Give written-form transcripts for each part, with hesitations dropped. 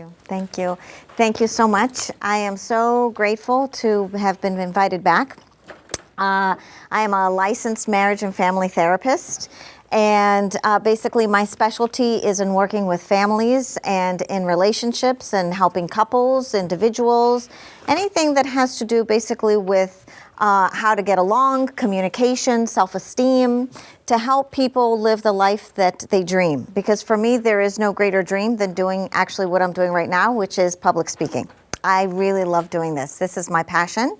you. Thank you. Thank you so much. I am so grateful to have been invited back. I am a licensed marriage and family therapist, and basically my specialty is in working with families and in relationships and helping couples, individuals, anything that has to do basically with how to get along, communication, self-esteem, to help people live the life that they dream. Because for me, there is no greater dream than doing actually what I'm doing right now, which is public speaking. I really love doing this. This is my passion.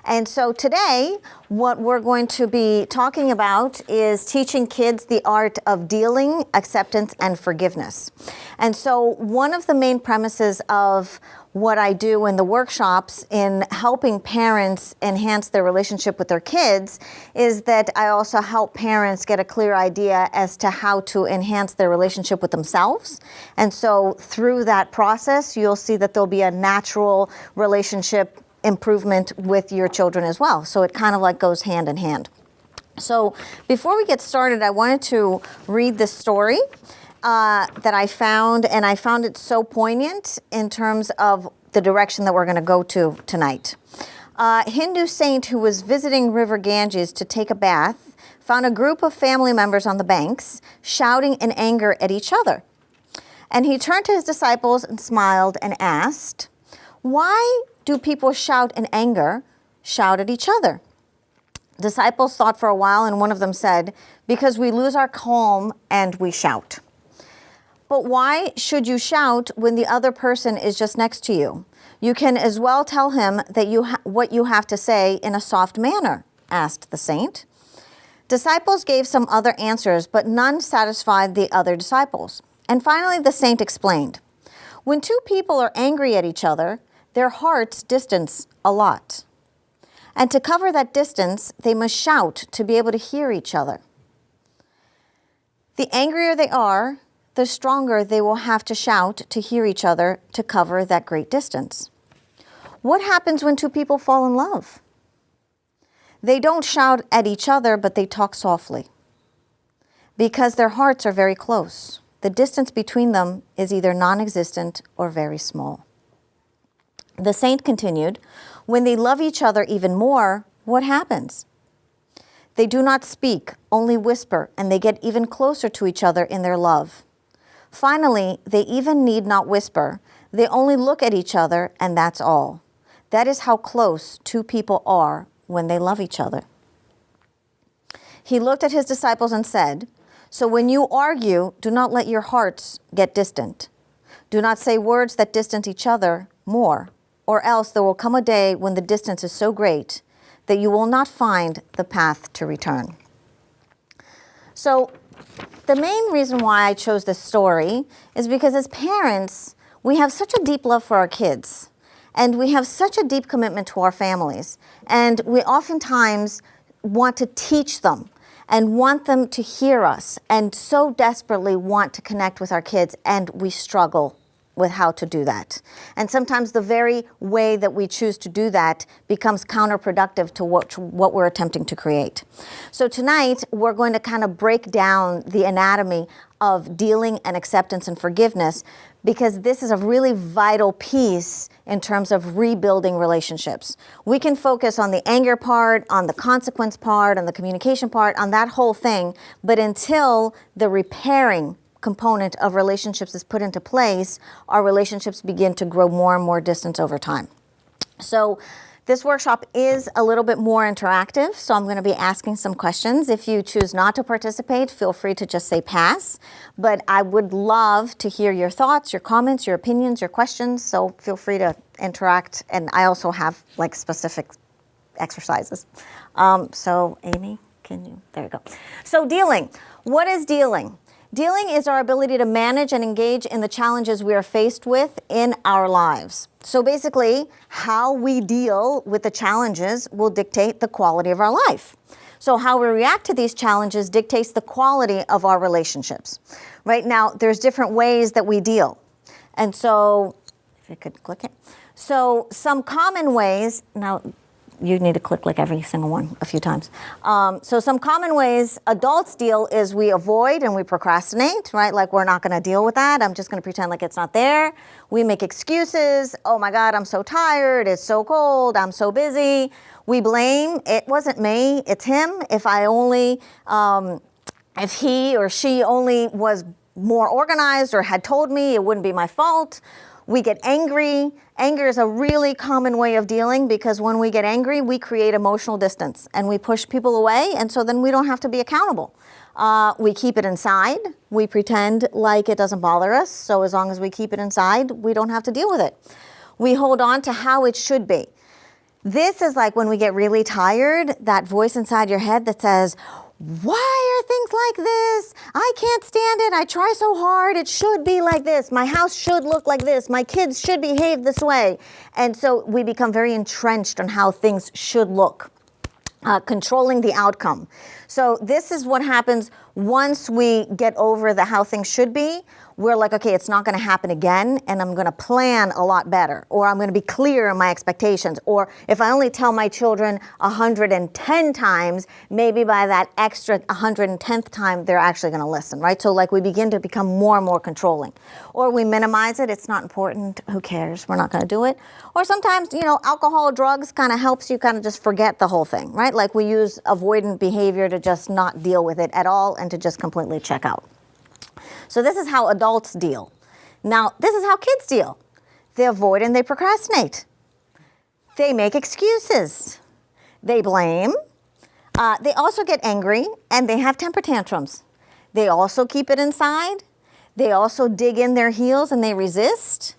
And so today, what we're going to be talking about is teaching kids the art of dealing, acceptance, and forgiveness. And so one of the main premises of what I do in the workshops in helping parents enhance their relationship with their kids is that I also help parents get a clear idea as to how to enhance their relationship with themselves. And so through that process, you'll see that there'll be a natural relationship improvement with your children as well. So it kind of like goes hand in hand. So before we get started, I wanted to read this story that I found, and I found it so poignant in terms of the direction that we're going to go to tonight. A Hindu saint who was visiting River Ganges to take a bath found a group of family members on the banks shouting in anger at each other. And he turned to his disciples and smiled and asked, "Why do people shout in anger, shout at each other?" Disciples thought for a while, and one of them said, "Because we lose our calm and we shout." "But why should you shout when the other person is just next to you? You can as well tell him that what you have to say in a soft manner," asked the saint. Disciples gave some other answers, but none satisfied the other disciples. And finally, the saint explained, "When two people are angry at each other, their hearts distance a lot. And to cover that distance, they must shout to be able to hear each other. The angrier they are, the stronger they will have to shout to hear each other to cover that great distance. What happens when two people fall in love? They don't shout at each other, but they talk softly. Because their hearts are very close. The distance between them is either non-existent or very small." The saint continued, "When they love each other even more, what happens? They do not speak, only whisper, and they get even closer to each other in their love. Finally, they even need not whisper. They only look at each other, and that's all. That is how close two people are when they love each other." He looked at his disciples and said, "So when you argue, do not let your hearts get distant. Do not say words that distance each other more, or else there will come a day when the distance is so great that you will not find the path to return." So the main reason why I chose this story is because as parents, we have such a deep love for our kids, and we have such a deep commitment to our families, and we oftentimes want to teach them and want them to hear us, and so desperately want to connect with our kids, and we struggle with how to do that. And sometimes the very way that we choose to do that becomes counterproductive to what we're attempting to create. So tonight, we're going to kind of break down the anatomy of dealing and acceptance and forgiveness, because this is a really vital piece in terms of rebuilding relationships. We can focus on the anger part, on the consequence part, on the communication part, on that whole thing, but until the repairing component of relationships is put into place, our relationships begin to grow more and more distant over time. So this workshop is a little bit more interactive, so I'm going to be asking some questions. If you choose not to participate, feel free to just say pass. But I would love to hear your thoughts, your comments, your opinions, your questions, so feel free to interact. And I also have like specific exercises. So Amy, there you go. So dealing. What is dealing? Dealing is our ability to manage and engage in the challenges we are faced with in our lives. So basically, how we deal with the challenges will dictate the quality of our life. So how we react to these challenges dictates the quality of our relationships. Right now, there's different ways that we deal. And so, if you could click it. So some common ways, now You need to click like every single one a few times. So some common ways adults deal is we avoid and we procrastinate, right? Like we're not going to deal with that. I'm just going to pretend like it's not there. We make excuses. Oh my God, I'm so tired. It's so cold. I'm so busy. We blame. It wasn't me. It's him. If he or she only was more organized or had told me, it wouldn't be my fault. We get angry. Anger is a really common way of dealing because when we get angry, we create emotional distance and we push people away. And so then we don't have to be accountable. We keep it inside. We pretend like it doesn't bother us. So as long as we keep it inside, we don't have to deal with it. We hold on to how it should be. This is like when we get really tired, that voice inside your head that says, why are things like this? I can't stand it. I try so hard. It should be like this. My house should look like this. My kids should behave this way. And so we become very entrenched on how things should look, controlling the outcome. So this is what happens once we get over the how things should be. We're like, okay, it's not going to happen again, and I'm going to plan a lot better, or I'm going to be clear in my expectations, or if I only tell my children 110 times, maybe by that extra 110th time, they're actually going to listen, right? So like we begin to become more and more controlling, or we minimize it. It's not important. Who cares? We're not going to do it. Or sometimes, alcohol, drugs kind of helps you kind of just forget the whole thing, right? Like we use avoidant behavior to just not deal with it at all and to just completely check out. So this is how adults deal. Now, this is how kids deal. They avoid and they procrastinate. They make excuses. They blame. They also get angry and they have temper tantrums. They also keep it inside. They also dig in their heels and they resist.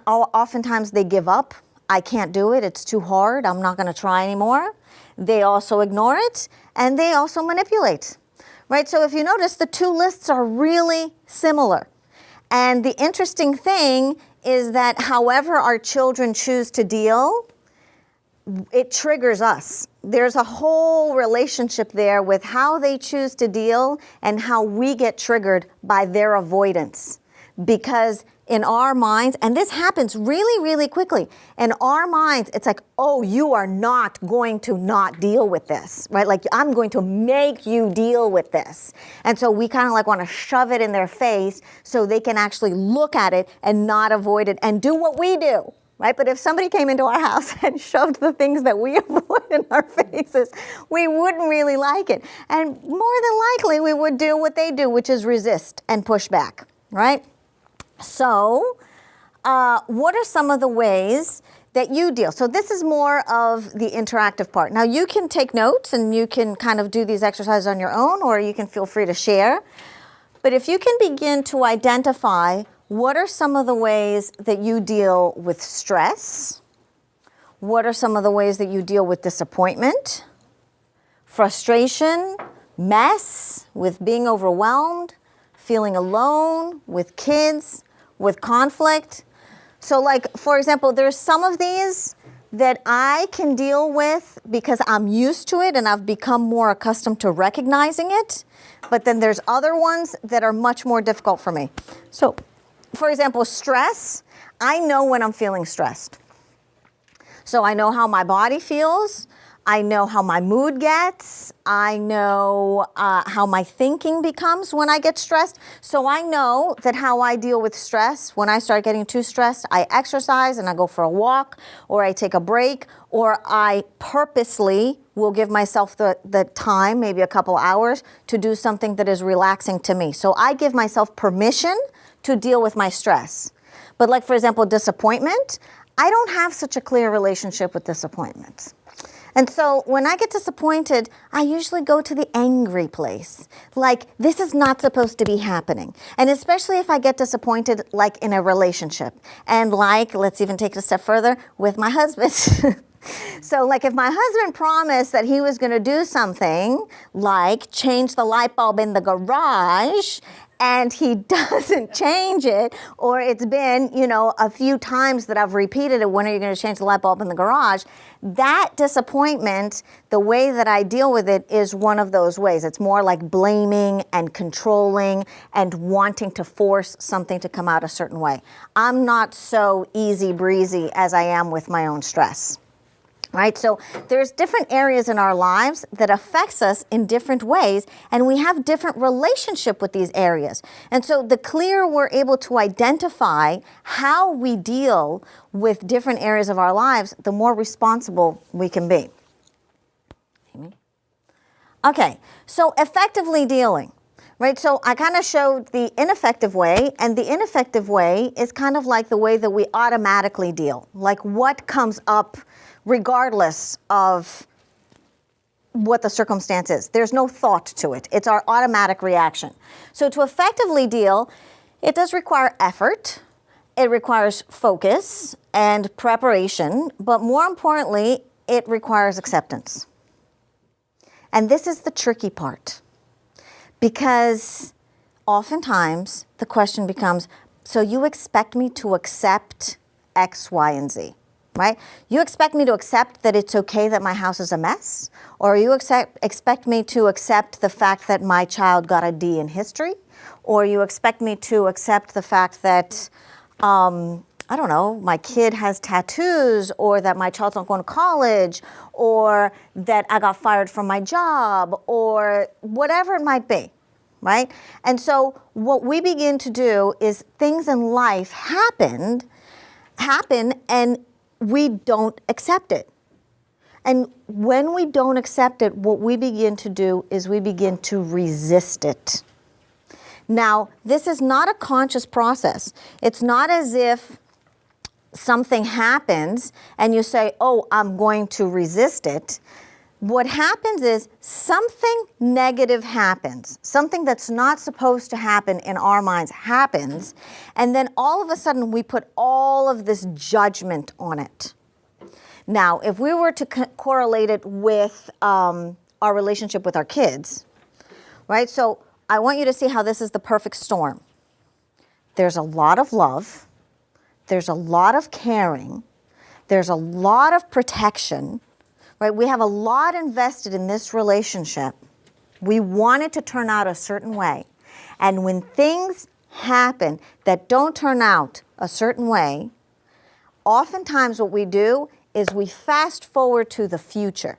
Oftentimes they give up. I can't do it. It's too hard. I'm not going to try anymore. They also ignore it and they also manipulate. Right, so if you notice, the two lists are really similar. And the interesting thing is that however our children choose to deal, it triggers us. There's a whole relationship there with how they choose to deal and how we get triggered by their avoidance. Because in our minds, and this happens really, really quickly, in our minds, it's like, oh, you are not going to not deal with this, right? Like, I'm going to make you deal with this. And so we kind of like want to shove it in their face so they can actually look at it and not avoid it and do what we do, right? But if somebody came into our house and shoved the things that we avoid in our faces, we wouldn't really like it. And more than likely, we would do what they do, which is resist and push back, right? So, what are some of the ways that you deal? So this is more of the interactive part. Now you can take notes and you can kind of do these exercises on your own, or you can feel free to share. But if you can begin to identify what are some of the ways that you deal with stress, what are some of the ways that you deal with disappointment, frustration, mess, with being overwhelmed, feeling alone, with kids, with conflict. So like, for example, there's some of these that I can deal with because I'm used to it and I've become more accustomed to recognizing it. But then there's other ones that are much more difficult for me. So, for example, stress, I know when I'm feeling stressed. So I know how my body feels. I know how my mood gets. I know how my thinking becomes when I get stressed. So I know that how I deal with stress, when I start getting too stressed, I exercise and I go for a walk, or I take a break, or I purposely will give myself the time, maybe a couple hours, to do something that is relaxing to me. So I give myself permission to deal with my stress. But like, for example, disappointment, I don't have such a clear relationship with disappointment. And so when I get disappointed, I usually go to the angry place. Like, this is not supposed to be happening. And especially if I get disappointed, like in a relationship. And like, let's even take it a step further, with my husband. So like if my husband promised that he was going to do something, like change the light bulb in the garage, and he doesn't change it, or it's been, a few times that I've repeated it, when are you going to change the light bulb in the garage? That disappointment, the way that I deal with it is one of those ways. It's more like blaming and controlling and wanting to force something to come out a certain way. I'm not so easy breezy as I am with my own stress. right? So there's different areas in our lives that affects us in different ways, and we have different relationship with these areas. And so the clearer we're able to identify how we deal with different areas of our lives, the more responsible we can be. Okay, so effectively dealing. Right, so I kind of showed the ineffective way, and the ineffective way is kind of like the way that we automatically deal, like what comes up regardless of what the circumstance is. There's no thought to it. It's our automatic reaction. So to effectively deal, it does require effort, it requires focus and preparation, but more importantly, it requires acceptance. And this is the tricky part. Because oftentimes the question becomes, so you expect me to accept X, Y, and Z, right? You expect me to accept that it's okay that my house is a mess? Or you expect me to accept the fact that my child got a D in history? Or you expect me to accept the fact that, I don't know, my kid has tattoos, or that my child's not going to college, or that I got fired from my job, or whatever it might be, right? And so what we begin to do is things in life happen, and we don't accept it. And when we don't accept it, what we begin to do is we begin to resist it. Now, this is not a conscious process. It's not as if something happens and you say, oh, I'm going to resist it. What happens is something negative happens. Something that's not supposed to happen in our minds happens. And then all of a sudden we put all of this judgment on it. Now, if we were to correlate it with our relationship with our kids, right? So I want you to see how this is the perfect storm. There's a lot of love. There's a lot of caring. There's a lot of protection, right? We have a lot invested in this relationship. We want it to turn out a certain way. And when things happen that don't turn out a certain way, oftentimes what we do is we fast forward to the future,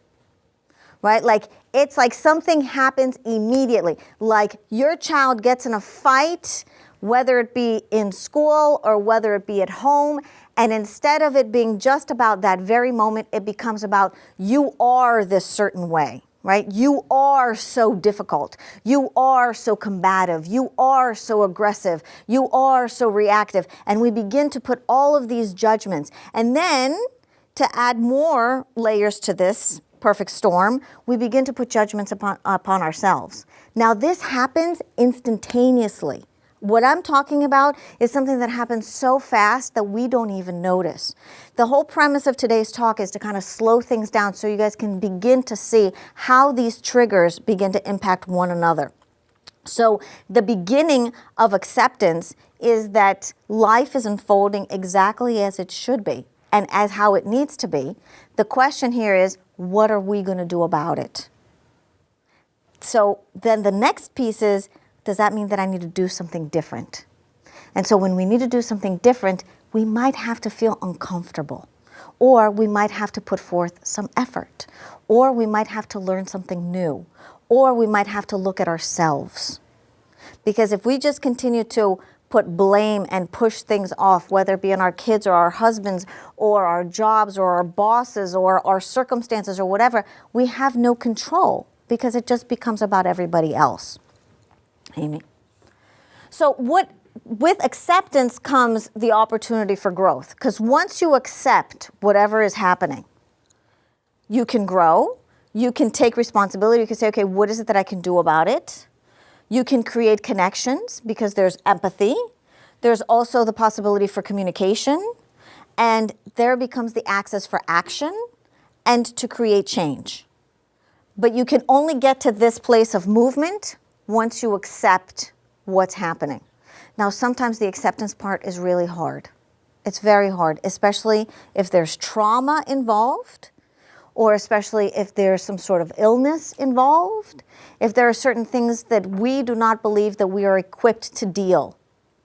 right? Like it's like something happens immediately. Like your child gets in a fight, whether it be in school or whether it be at home, and instead of it being just about that very moment, it becomes about you are this certain way, right? You are so difficult. You are so combative. You are so aggressive. You are so reactive. And we begin to put all of these judgments. And then to add more layers to this perfect storm, we begin to put judgments upon ourselves. Now, this happens instantaneously. What I'm talking about is something that happens so fast that we don't even notice. The whole premise of today's talk is to kind of slow things down so you guys can begin to see how these triggers begin to impact one another. So the beginning of acceptance is that life is unfolding exactly as it should be and as how it needs to be. The question here is, what are we going to do about it? So then the next piece is, does that mean that I need to do something different? And so when we need to do something different, we might have to feel uncomfortable, or we might have to put forth some effort, or we might have to learn something new, or we might have to look at ourselves. Because if we just continue to put blame and push things off, whether it be on our kids or our husbands or our jobs or our bosses or our circumstances or whatever, we have no control because it just becomes about everybody else. Amy? So with acceptance comes the opportunity for growth, because once you accept whatever is happening, you can grow, you can take responsibility, you can say, okay, what is it that I can do about it? You can create connections because there's empathy. There's also the possibility for communication, and there becomes the access for action and to create change. But you can only get to this place of movement once you accept what's happening. Now, sometimes the acceptance part is really hard. It's very hard, especially if there's trauma involved, or especially if there's some sort of illness involved, if there are certain things that we do not believe that we are equipped to deal,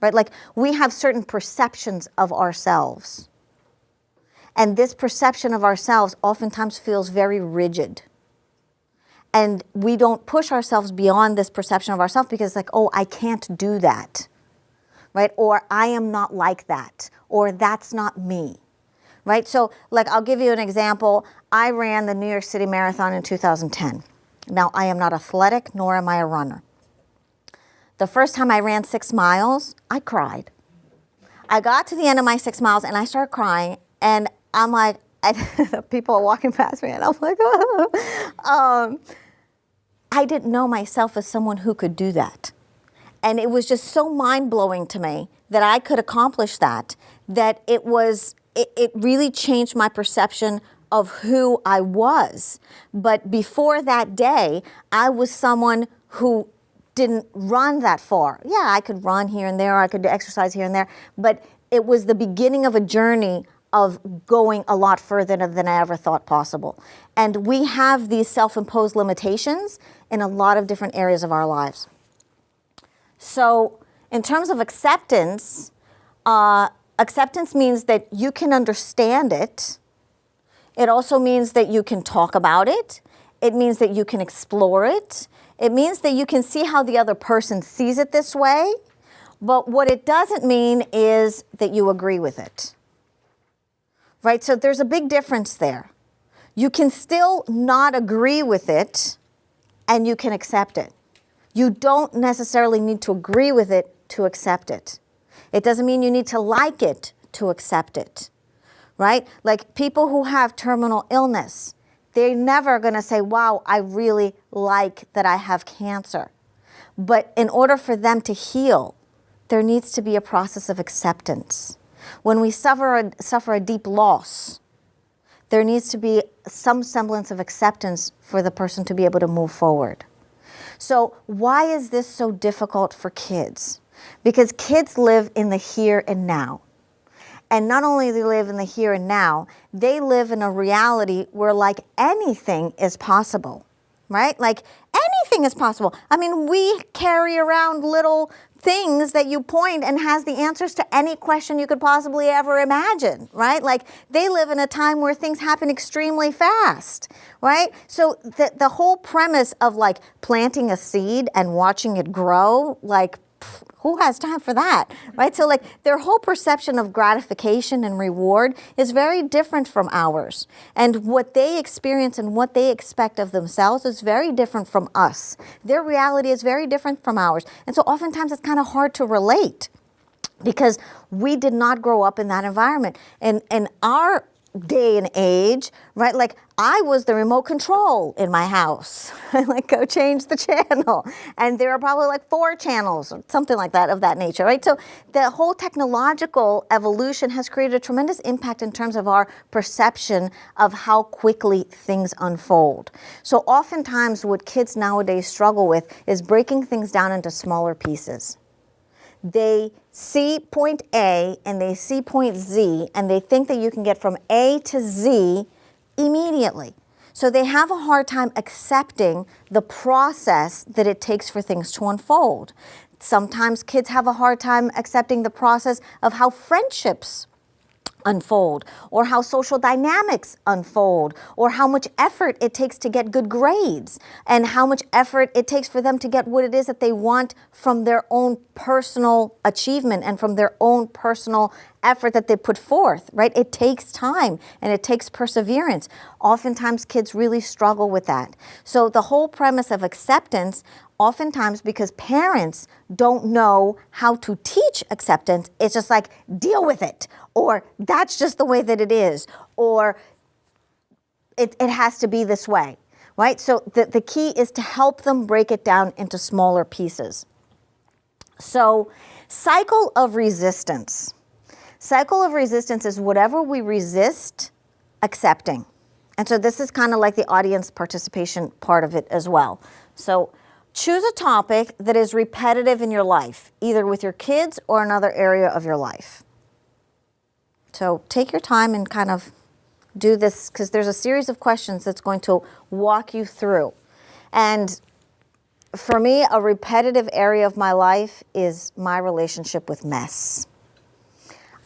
right? Like we have certain perceptions of ourselves. And this perception of ourselves oftentimes feels very rigid. And we don't push ourselves beyond this perception of ourselves because it's like, oh, I can't do that, right? Or I am not like that, or that's not me, right? So like, I'll give you an example. I ran the New York City Marathon in 2010. Now, I am not athletic, nor am I a runner. The first time I ran 6 miles, I cried. I got to the end of my 6 miles and I started crying, and I'm like, people are walking past me and I'm like, oh. I didn't know myself as someone who could do that. And it was just so mind-blowing to me that I could accomplish that it really changed my perception of who I was. But before that day, I was someone who didn't run that far. Yeah, I could run here and there, I could exercise here and there, but it was the beginning of a journey of going a lot further than I ever thought possible. And we have these self-imposed limitations in a lot of different areas of our lives. So in terms of acceptance, acceptance means that you can understand it. It also means that you can talk about it. It means that you can explore it. It means that you can see how the other person sees it this way. But what it doesn't mean is that you agree with it. Right? So there's a big difference there. You can still not agree with it, and you can accept it. You don't necessarily need to agree with it to accept it. It doesn't mean you need to like it to accept it, right? Like people who have terminal illness, they're never going to say, wow, I really like that I have cancer. But in order for them to heal, there needs to be a process of acceptance. When we suffer a deep loss, there needs to be some semblance of acceptance for the person to be able to move forward. So why is this so difficult for kids? Because kids live in the here and now. And not only do they live in the here and now, they live in a reality where like anything is possible, right? Like anything is possible. I mean, we carry around little things that you point and has the answers to any question you could possibly ever imagine, right? Like they live in a time where things happen extremely fast, right? So the whole premise of like planting a seed and watching it grow, like who has time for that, right? So like their whole perception of gratification and reward is very different from ours. And what they experience and what they expect of themselves is very different from us. Their reality is very different from ours. And so oftentimes it's kind of hard to relate because we did not grow up in that environment. And our day and age, right? Like I was the remote control in my house. I like go change the channel. And there are probably like 4 channels or something like that of that nature, right? So the whole technological evolution has created a tremendous impact in terms of our perception of how quickly things unfold. So oftentimes what kids nowadays struggle with is breaking things down into smaller pieces. They see point A and they see point Z and they think that you can get from A to Z immediately. So they have a hard time accepting the process that it takes for things to unfold. Sometimes kids have a hard time accepting the process of how friendships unfold, or how social dynamics unfold, or how much effort it takes to get good grades, and how much effort it takes for them to get what it is that they want from their own personal achievement and from their own personal effort that they put forth, right? It takes time and it takes perseverance. Oftentimes kids really struggle with that. So the whole premise of acceptance, oftentimes because parents don't know how to teach acceptance, it's just like, deal with it, or that's just the way that it is, or it has to be this way, right? So the key is to help them break it down into smaller pieces. So cycle of resistance. Cycle of resistance is whatever we resist accepting. And so this is kind of like the audience participation part of it as well. So choose a topic that is repetitive in your life, either with your kids or another area of your life. So take your time and kind of do this, because there's a series of questions that's going to walk you through. And for me, a repetitive area of my life is my relationship with mess.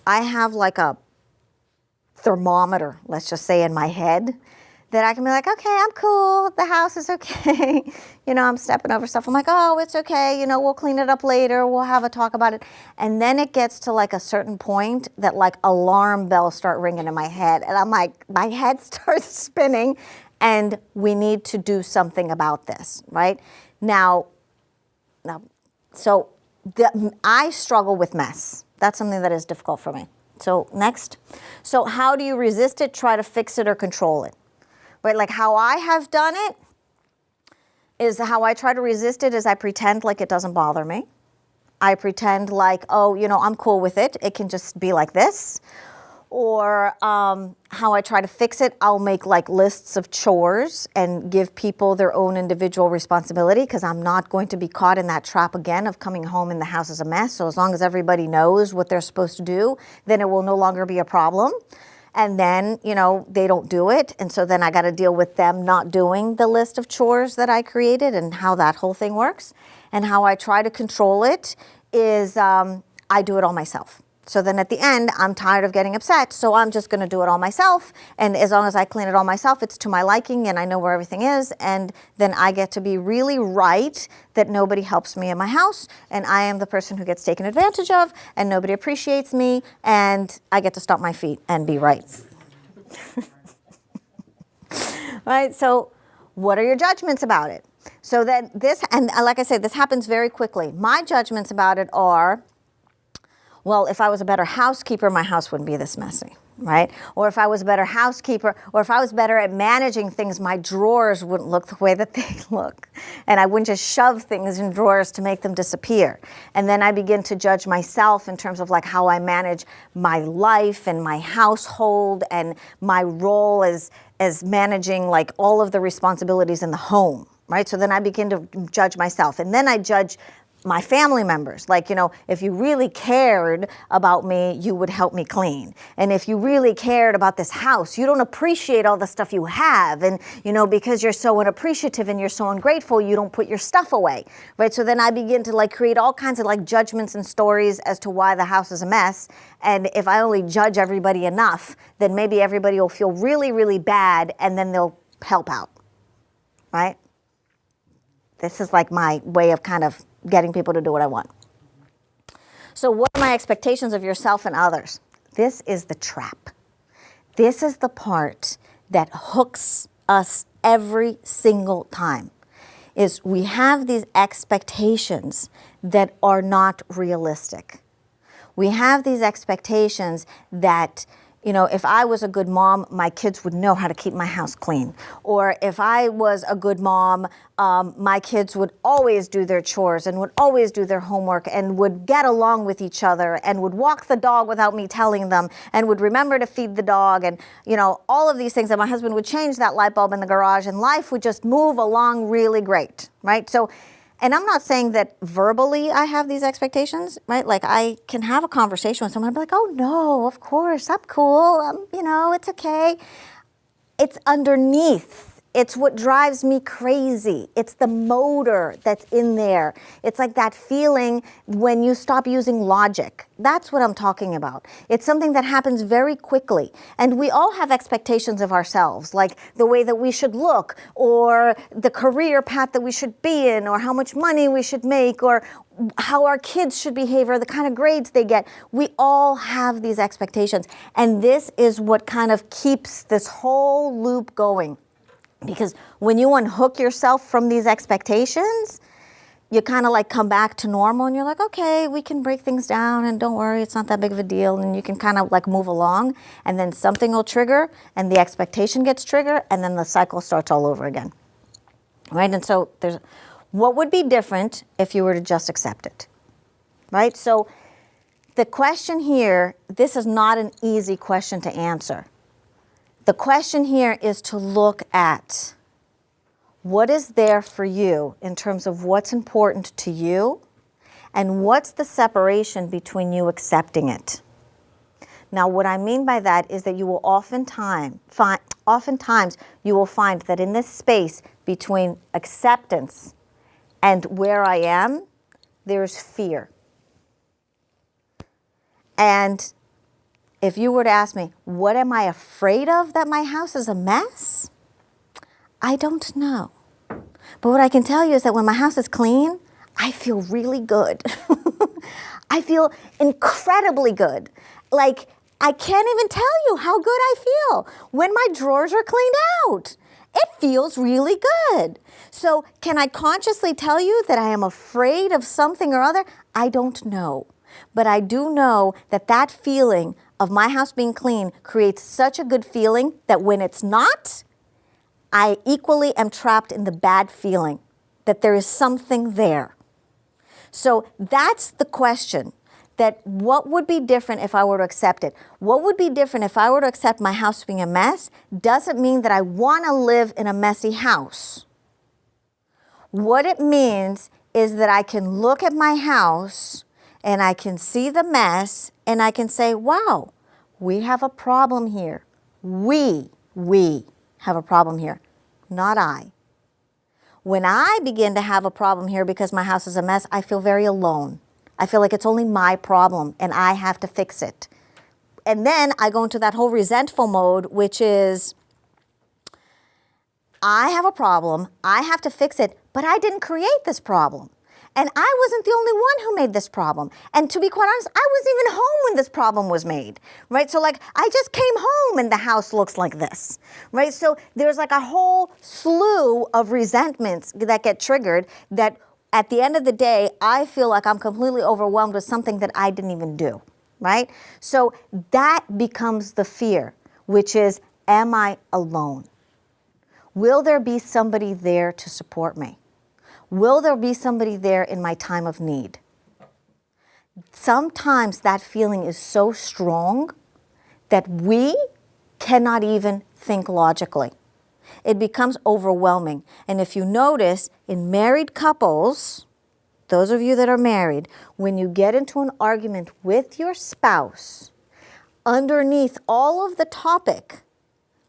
I have like a thermometer, let's just say, in my head, that I can be like, okay, I'm cool, the house is okay. I'm stepping over stuff. I'm like, oh, it's okay, we'll clean it up later, we'll have a talk about it. And then it gets to like a certain point that like alarm bells start ringing in my head. And I'm like, my head starts spinning and we need to do something about this, right? Now, so I struggle with mess. That's something that is difficult for me. So next. So how do you resist it, try to fix it, or control it? Right, like how I have done it is how I try to resist it is I pretend like it doesn't bother me. I pretend like, oh, I'm cool with it. It can just be like this. Or how I try to fix it, I'll make like lists of chores and give people their own individual responsibility because I'm not going to be caught in that trap again of coming home and the house is a mess. So as long as everybody knows what they're supposed to do, then it will no longer be a problem. And then, they don't do it. And so then I got to deal with them not doing the list of chores that I created and how that whole thing works. And how I try to control it is I do it all myself. So then at the end, I'm tired of getting upset, so I'm just going to do it all myself. And as long as I clean it all myself, it's to my liking and I know where everything is. And then I get to be really right that nobody helps me in my house. And I am the person who gets taken advantage of and nobody appreciates me. And I get to stomp my feet and be right. Right? So what are your judgments about it? So that this, and like I said, this happens very quickly. My judgments about it are, well, if I was a better housekeeper, my house wouldn't be this messy, right? Or if I was a better housekeeper, or if I was better at managing things, my drawers wouldn't look the way that they look. And I wouldn't just shove things in drawers to make them disappear. And then I begin to judge myself in terms of like how I manage my life and my household and my role as managing like all of the responsibilities in the home, right? So then I begin to judge myself. And then I judge my family members, like, if you really cared about me, you would help me clean. And if you really cared about this house, you don't appreciate all the stuff you have. And, because you're so unappreciative and you're so ungrateful, you don't put your stuff away, right? So then I begin to like create all kinds of like judgments and stories as to why the house is a mess. And if I only judge everybody enough, then maybe everybody will feel really, really bad and then they'll help out, right? This is like my way of kind of getting people to do what I want. So what are my expectations of yourself and others? This is the trap. This is the part that hooks us every single time, is we have these expectations that are not realistic. We have these expectations that, if I was a good mom, my kids would know how to keep my house clean. Or if I was a good mom, my kids would always do their chores and would always do their homework and would get along with each other and would walk the dog without me telling them and would remember to feed the dog and, all of these things. And my husband would change that light bulb in the garage and life would just move along really great, right? So, and I'm not saying that verbally I have these expectations, right? Like I can have a conversation with someone and be like, oh no, of course, I'm cool, it's okay. It's underneath. It's what drives me crazy. It's the motor that's in there. It's like that feeling when you stop using logic. That's what I'm talking about. It's something that happens very quickly. And we all have expectations of ourselves, like the way that we should look, or the career path that we should be in, or how much money we should make, or how our kids should behave, or the kind of grades they get. We all have these expectations. And this is what kind of keeps this whole loop going. Because when you unhook yourself from these expectations, you kind of like come back to normal and you're like, okay, we can break things down and don't worry, it's not that big of a deal. And you can kind of like move along and then something will trigger and the expectation gets triggered and then the cycle starts all over again. Right? And so what would be different if you were to just accept it? Right? So the question here, this is not an easy question to answer. The question here is to look at what is there for you in terms of what's important to you and what's the separation between you accepting it. Now, what I mean by that is that you will oftentimes you will find that in this space between acceptance and where I am, there's fear. And if you were to ask me, what am I afraid of that my house is a mess? I don't know. But what I can tell you is that when my house is clean, I feel really good. I feel incredibly good. Like, I can't even tell you how good I feel when my drawers are cleaned out. It feels really good. So can I consciously tell you that I am afraid of something or other? I don't know. But I do know that that feeling of my house being clean creates such a good feeling that when it's not, I equally am trapped in the bad feeling that there is something there. So that's the question, that what would be different if I were to accept it? What would be different if I were to accept my house being a mess? Doesn't mean that I want to live in a messy house. What it means is that I can look at my house and I can see the mess and I can say, wow, we have a problem here. We have a problem here, not I. When I begin to have a problem here because my house is a mess, I feel very alone. I feel like it's only my problem and I have to fix it. And then I go into that whole resentful mode, which is, I have a problem, I have to fix it, but I didn't create this problem. And I wasn't the only one who made this problem. And to be quite honest, I wasn't even home when this problem was made, right? So like, I just came home and the house looks like this, right? So there's like a whole slew of resentments that get triggered that at the end of the day, I feel like I'm completely overwhelmed with something that I didn't even do, right? So that becomes the fear, which is, am I alone? Will there be somebody there to support me? Will there be somebody there in my time of need? Sometimes that feeling is so strong that we cannot even think logically. It becomes overwhelming. And if you notice, in married couples, those of you that are married, when you get into an argument with your spouse, underneath all of the topic,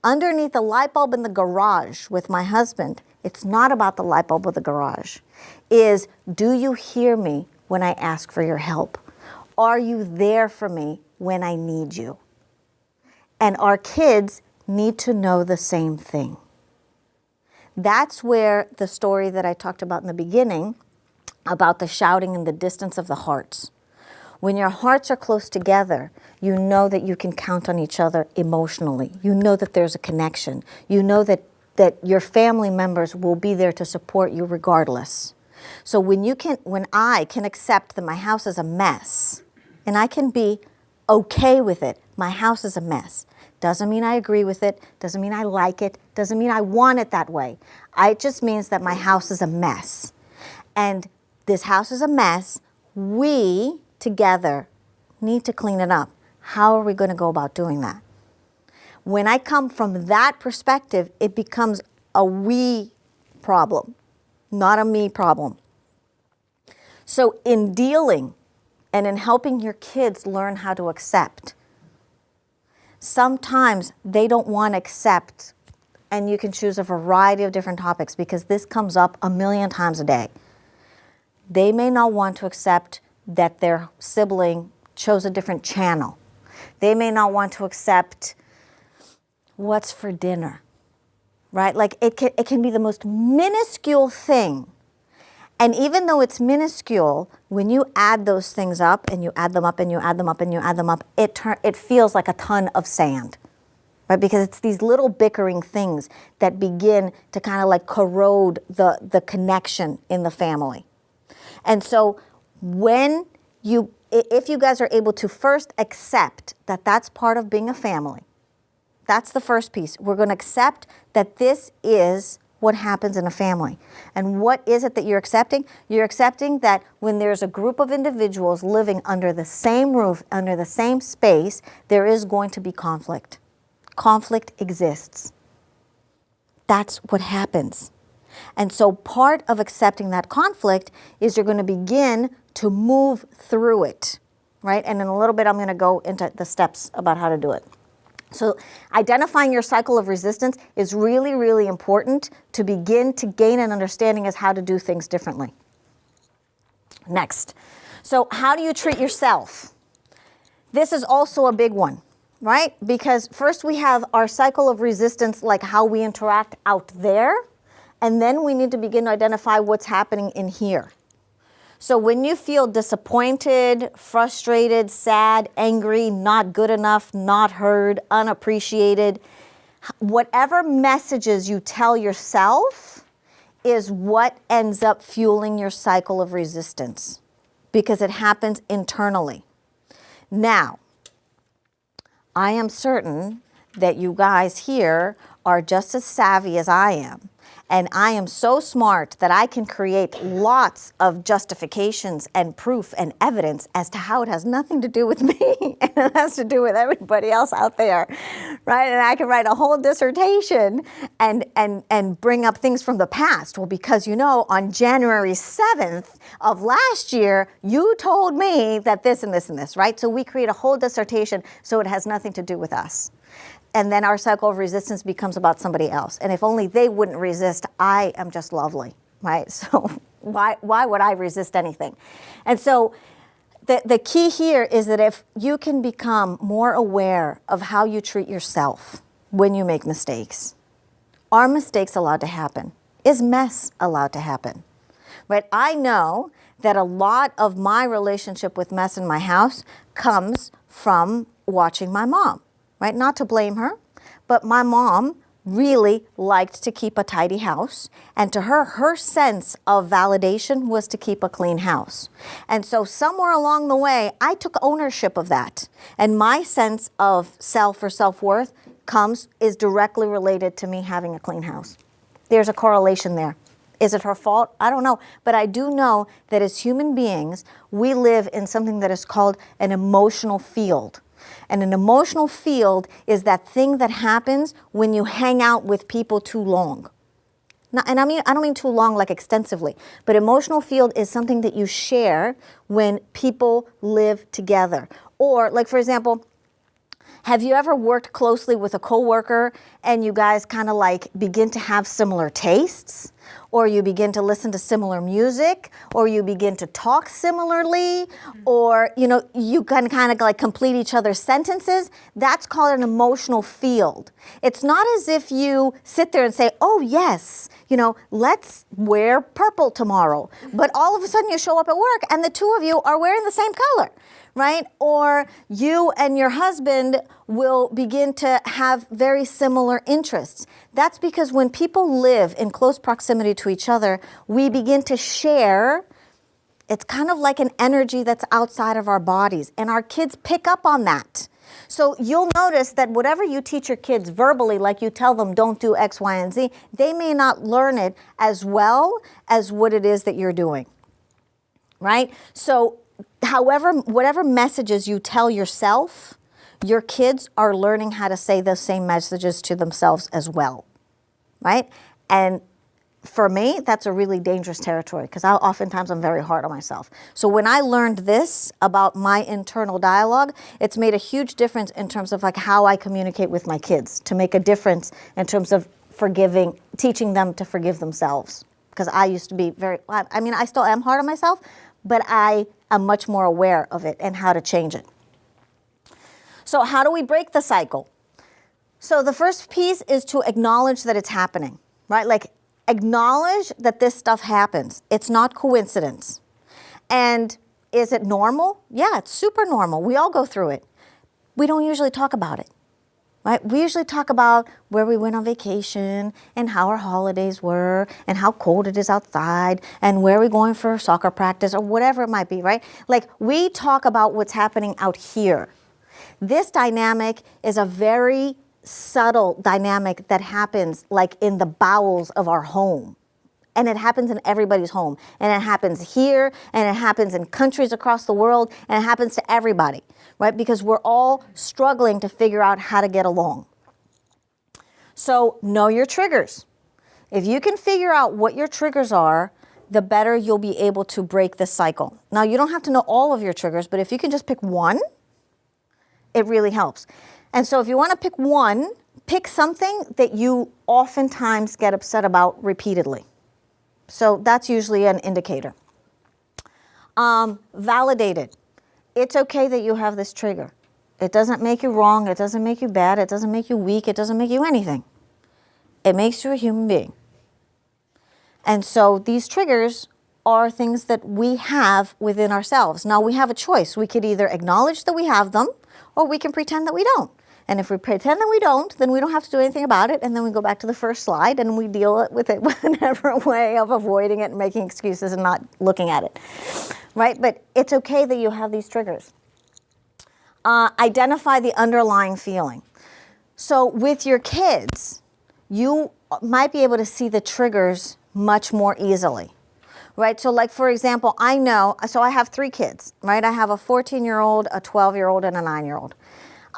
underneath the light bulb in the garage with my husband, it's not about the light bulb of the garage, is, do you hear me when I ask for your help? Are you there for me when I need you? And our kids need to know the same thing. That's where the story that I talked about in the beginning, about the shouting and the distance of the hearts. When your hearts are close together, you know that you can count on each other emotionally. You know that there's a connection. You know that your family members will be there to support you regardless. So when I can accept that my house is a mess, and I can be okay with it, my house is a mess. Doesn't mean I agree with it, doesn't mean I like it, doesn't mean I want it that way. It just means that my house is a mess. And this house is a mess. We, together, need to clean it up. How are we going to go about doing that? When I come from that perspective, it becomes a we problem, not a me problem. So in dealing and in helping your kids learn how to accept, sometimes they don't want to accept, and you can choose a variety of different topics because this comes up a million times a day. They may not want to accept that their sibling chose a different channel. They may not want to accept what's for dinner, right? Like it can be the most minuscule thing. And even though it's minuscule, when you add those things up and you add them up and you add them up and you add them up, it feels like a ton of sand, right? Because it's these little bickering things that begin to kind of like corrode the connection in the family. And so if you guys are able to first accept that that's part of being a family, that's the first piece. We're going to accept that this is what happens in a family. And what is it that you're accepting? You're accepting that when there's a group of individuals living under the same roof, under the same space, there is going to be conflict. Conflict exists. That's what happens. And so part of accepting that conflict is you're going to begin to move through it, right? And in a little bit, I'm going to go into the steps about how to do it. So identifying your cycle of resistance is really, really important to begin to gain an understanding as how to do things differently. Next. So how do you treat yourself? This is also a big one. right? Because first we have our cycle of resistance, like how we interact out there, and then we need to begin to identify what's happening in here. So when you feel disappointed, frustrated, sad, angry, not good enough, not heard, unappreciated, whatever messages you tell yourself is what ends up fueling your cycle of resistance, because it happens internally. Now, I am certain that you guys here are just as savvy as I am. And I am so smart that I can create lots of justifications and proof and evidence as to how it has nothing to do with me and it has to do with everybody else out there, right? And I can write a whole dissertation and bring up things from the past. Well, because on January 7th of last year, you told me that this and this and this, right? So we create a whole dissertation so it has nothing to do with us. And then our cycle of resistance becomes about somebody else. And if only they wouldn't resist, I am just lovely, right? So why would I resist anything? And so the key here is that if you can become more aware of how you treat yourself when you make mistakes. Are mistakes allowed to happen? Is mess allowed to happen? Right? I know that a lot of my relationship with mess in my house comes from watching my mom. Right? Not to blame her, but my mom really liked to keep a tidy house. And to her, her sense of validation was to keep a clean house. And so somewhere along the way, I took ownership of that. And my sense of self or self-worth is directly related to me having a clean house. There's a correlation there. Is it her fault? I don't know. But I do know that as human beings, we live in something that is called an emotional field. And an emotional field is that thing that happens when you hang out with people too long. Now, and I don't mean too long like extensively, but emotional field is something that you share when people live together. Or like, for example, have you ever worked closely with a coworker and you guys kind of like begin to have similar tastes? Or you begin to listen to similar music, or you begin to talk similarly, or you can kind of like complete each other's sentences. That's called an emotional field. It's not as if you sit there and say, oh yes, let's wear purple tomorrow. But all of a sudden you show up at work and the two of you are wearing the same color. Right? Or you and your husband will begin to have very similar interests. That's because when people live in close proximity to each other, we begin to share. It's kind of like an energy that's outside of our bodies, and our kids pick up on that. So you'll notice that whatever you teach your kids verbally, like you tell them don't do X, Y, and Z, they may not learn it as well as what it is that you're doing. Right? So whatever messages you tell yourself, your kids are learning how to say those same messages to themselves as well, right? And for me, that's a really dangerous territory because oftentimes I'm very hard on myself. So when I learned this about my internal dialogue, it's made a huge difference in terms of like how I communicate with my kids, to make a difference in terms of teaching them to forgive themselves. Because I used to be I still am hard on myself, but I am much more aware of it and how to change it. So how do we break the cycle? So the first piece is to acknowledge that it's happening, right? Like acknowledge that this stuff happens. It's not coincidence. And is it normal? Yeah, it's super normal. We all go through it. We don't usually talk about it. Right? We usually talk about where we went on vacation and how our holidays were and how cold it is outside and where we're going for soccer practice or whatever it might be, right? Like we talk about what's happening out here. This dynamic is a very subtle dynamic that happens like in the bowels of our home. And it happens in everybody's home. And it happens here, and it happens in countries across the world, and it happens to everybody, right? Because we're all struggling to figure out how to get along. So know your triggers. If you can figure out what your triggers are, the better you'll be able to break the cycle. Now, you don't have to know all of your triggers, but if you can just pick one, it really helps. And so if you want to pick one, pick something that you oftentimes get upset about repeatedly. So that's usually an indicator. Validate it. It's okay that you have this trigger. It doesn't make you wrong. It doesn't make you bad. It doesn't make you weak. It doesn't make you anything. It makes you a human being. And so these triggers are things that we have within ourselves. Now we have a choice. We could either acknowledge that we have them, or we can pretend that we don't. And if we pretend that we don't, then we don't have to do anything about it. And then we go back to the first slide and we deal with it with a way of avoiding it and making excuses and not looking at it. Right? But it's okay that you have these triggers. Identify the underlying feeling. So with your kids, you might be able to see the triggers much more easily. Right? So like, for example, I know, so I have 3 kids, right? I have a 14-year-old, a 12-year-old, and a 9-year-old.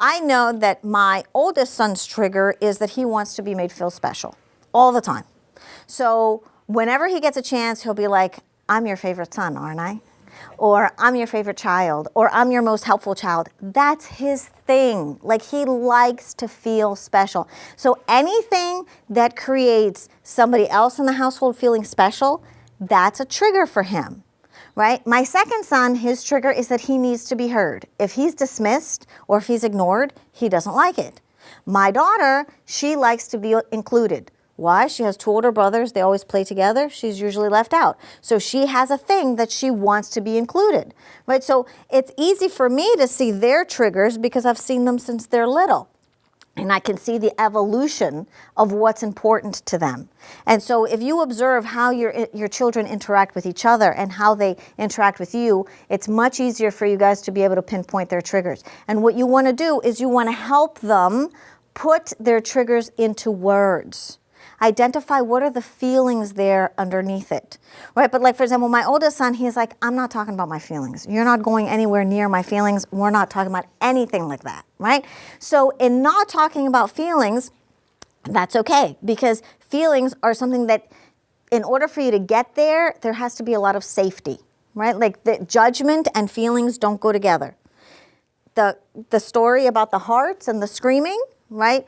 I know that my oldest son's trigger is that he wants to be made feel special all the time. So whenever he gets a chance, he'll be like, I'm your favorite son, aren't I? Or I'm your favorite child, or I'm your most helpful child. That's his thing. Like, he likes to feel special. So anything that creates somebody else in the household feeling special, that's a trigger for him. Right? My second son, his trigger is that he needs to be heard. If he's dismissed or if he's ignored, he doesn't like it. My daughter, she likes to be included. Why? She has 2 older brothers. They always play together. She's usually left out. So she has a thing that she wants to be included. Right? So it's easy for me to see their triggers because I've seen them since they're little. And I can see the evolution of what's important to them. And so if you observe how your children interact with each other and how they interact with you, it's much easier for you guys to be able to pinpoint their triggers. And what you want to do is you want to help them put their triggers into words. Identify what are the feelings there underneath it, right? But like, for example, my oldest son, he's like, I'm not talking about my feelings. You're not going anywhere near my feelings. We're not talking about anything like that, right? So in not talking about feelings, that's okay, because feelings are something that in order for you to get there, there has to be a lot of safety, right? Like, the judgment and feelings don't go together. The story about the hearts and the screaming, right?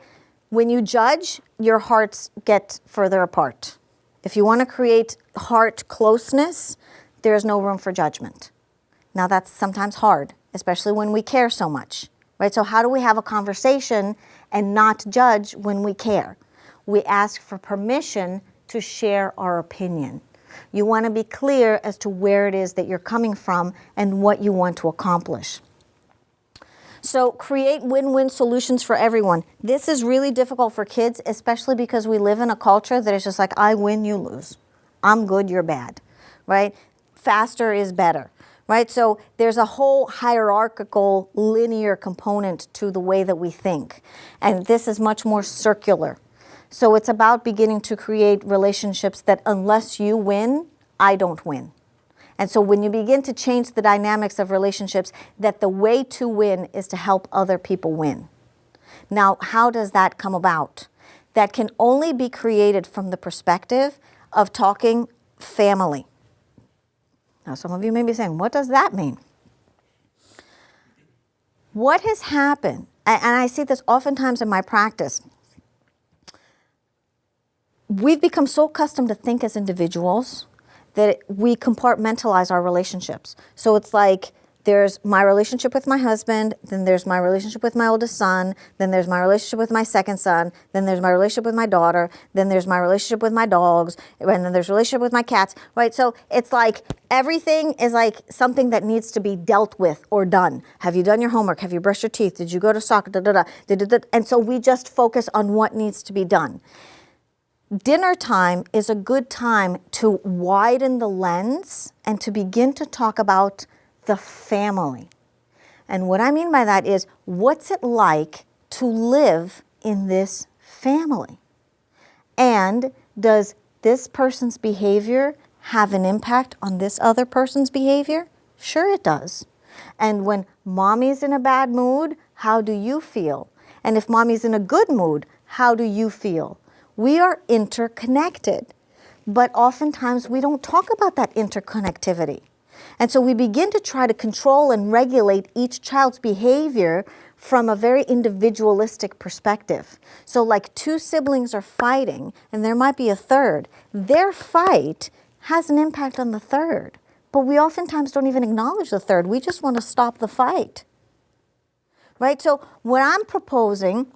When you judge, your hearts get further apart. If you want to create heart closeness, there's no room for judgment. Now, that's sometimes hard, especially when we care so much, right? So how do we have a conversation and not judge when we care? We ask for permission to share our opinion. You want to be clear as to where it is that you're coming from and what you want to accomplish. So create win-win solutions for everyone. This is really difficult for kids, especially because we live in a culture that is just like, I win, you lose. I'm good, you're bad, right? Faster is better, right? So there's a whole hierarchical, linear component to the way that we think. And this is much more circular. So it's about beginning to create relationships that unless you win, I don't win. And so when you begin to change the dynamics of relationships, that the way to win is to help other people win. Now, how does that come about? That can only be created from the perspective of talking family. Now, some of you may be saying, what does that mean? What has happened, and I see this oftentimes in my practice, we've become so accustomed to think as individuals that we compartmentalize our relationships. So it's like, there's my relationship with my husband, then there's my relationship with my oldest son, then there's my relationship with my second son, then there's my relationship with my daughter, then there's my relationship with my dogs, and then there's relationship with my cats, right? So it's like everything is like something that needs to be dealt with or done. Have you done your homework? Have you brushed your teeth? Did you go to soccer? And so we just focus on what needs to be done. Dinner time is a good time to widen the lens and to begin to talk about the family. And what I mean by that is, what's it like to live in this family? And does this person's behavior have an impact on this other person's behavior? Sure it does. And when mommy's in a bad mood, how do you feel? And if mommy's in a good mood, how do you feel? We are interconnected, but oftentimes we don't talk about that interconnectivity. And so we begin to try to control and regulate each child's behavior from a very individualistic perspective. So like 2 siblings are fighting, and there might be a third. Their fight has an impact on the third, but we oftentimes don't even acknowledge the third. We just want to stop the fight. right? So what I'm proposing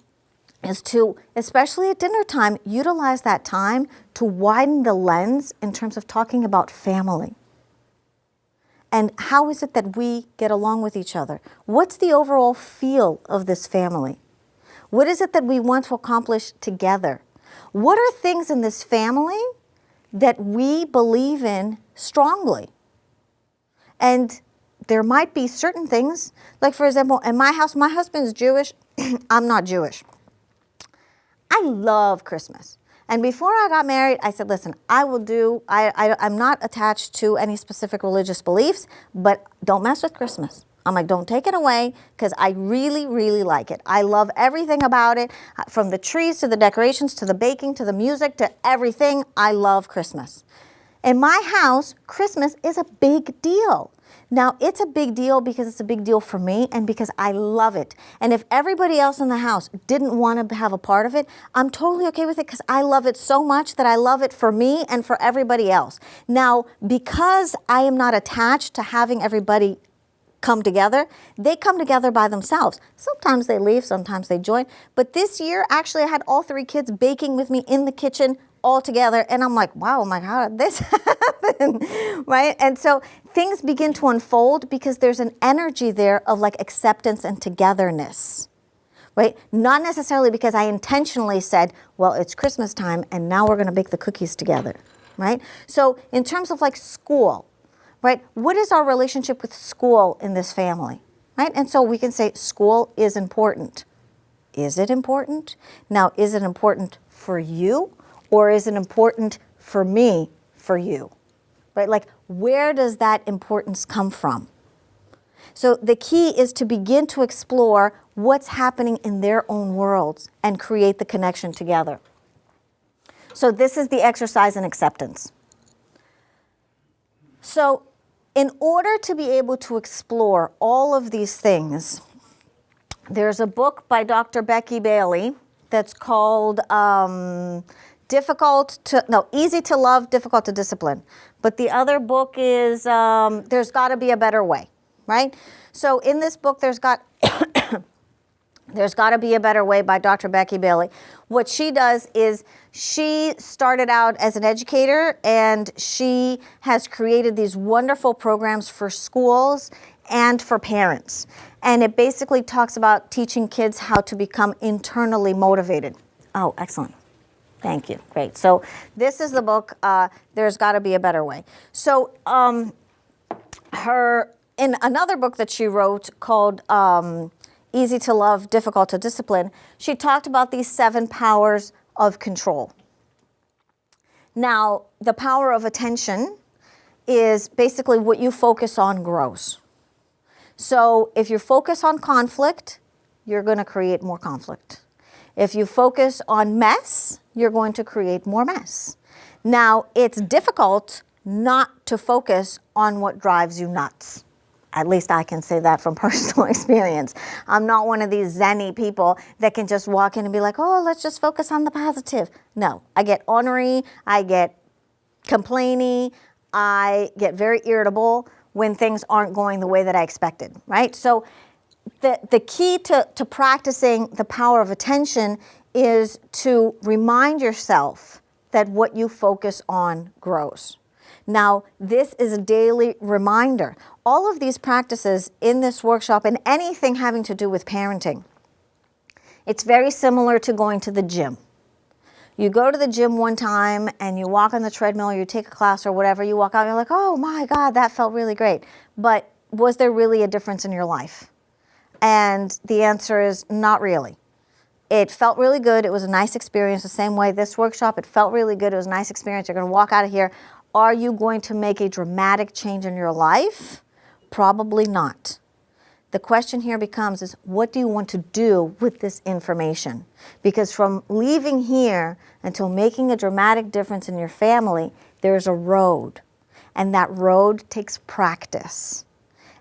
is to, especially at dinner time, utilize that time to widen the lens in terms of talking about family. And how is it that we get along with each other? What's the overall feel of this family? What is it that we want to accomplish together? What are things in this family that we believe in strongly? And there might be certain things, like for example, in my house, my husband's Jewish, I'm not Jewish. I love Christmas. And before I got married, I said, listen, I'm not attached to any specific religious beliefs, but don't mess with Christmas. I'm like, don't take it away, because I really, really like it. I love everything about it, from the trees to the decorations to the baking to the music to everything. I love Christmas. In my house, Christmas is a big deal. Now, it's a big deal because it's a big deal for me and because I love it. And if everybody else in the house didn't want to have a part of it, I'm totally okay with it because I love it so much that I love it for me and for everybody else. Now, because I am not attached to having everybody come together, they come together by themselves. Sometimes they leave, sometimes they join. But this year, actually, I had all 3 kids baking with me in the kitchen all together. And I'm like, wow, I'm like, how did this happen? Right? And so things begin to unfold because there's an energy there of like acceptance and togetherness. Right? Not necessarily because I intentionally said, well, it's Christmas time and now we're going to bake the cookies together. Right? So in terms of like school, right? What is our relationship with school in this family? Right? And so we can say school is important. Is it important? Now, is it important for you? Or is it important for me, for you? Right? Like, where does that importance come from? So the key is to begin to explore what's happening in their own worlds and create the connection together. So this is the exercise in acceptance. So in order to be able to explore all of these things, there's a book by Dr. Becky Bailey that's called Easy to Love, Difficult to Discipline. But the other book is There's Gotta Be a Better Way, right? So in this book, There's Gotta Be a Better Way by Dr. Becky Bailey. What she does is she started out as an educator and she has created these wonderful programs for schools and for parents. And it basically talks about teaching kids how to become internally motivated. Oh, excellent. Thank you. Great. So this is the book, There's Gotta Be a Better Way. So in another book that she wrote called Easy to Love, Difficult to Discipline, she talked about these 7 powers of control. Now, the power of attention is basically what you focus on grows. So if you focus on conflict, you're going to create more conflict. If you focus on mess, you're going to create more mess. Now, it's difficult not to focus on what drives you nuts. At least I can say that from personal experience. I'm not one of these zen-y people that can just walk in and be like, oh, let's just focus on the positive. No, I get ornery, I get complaining, I get very irritable when things aren't going the way that I expected, right? So the key to practicing the power of attention is to remind yourself that what you focus on grows. Now, this is a daily reminder. All of these practices in this workshop and anything having to do with parenting, it's very similar to going to the gym. You go to the gym one time and you walk on the treadmill, or you take a class or whatever, you walk out and you're like, oh my God, that felt really great. But was there really a difference in your life? And the answer is not really. It felt really good. It was a nice experience. The same way this workshop, it felt really good. It was a nice experience. You're going to walk out of here. Are you going to make a dramatic change in your life? Probably not. The question here becomes is, what do you want to do with this information? Because from leaving here until making a dramatic difference in your family, there's a road. And that road takes practice.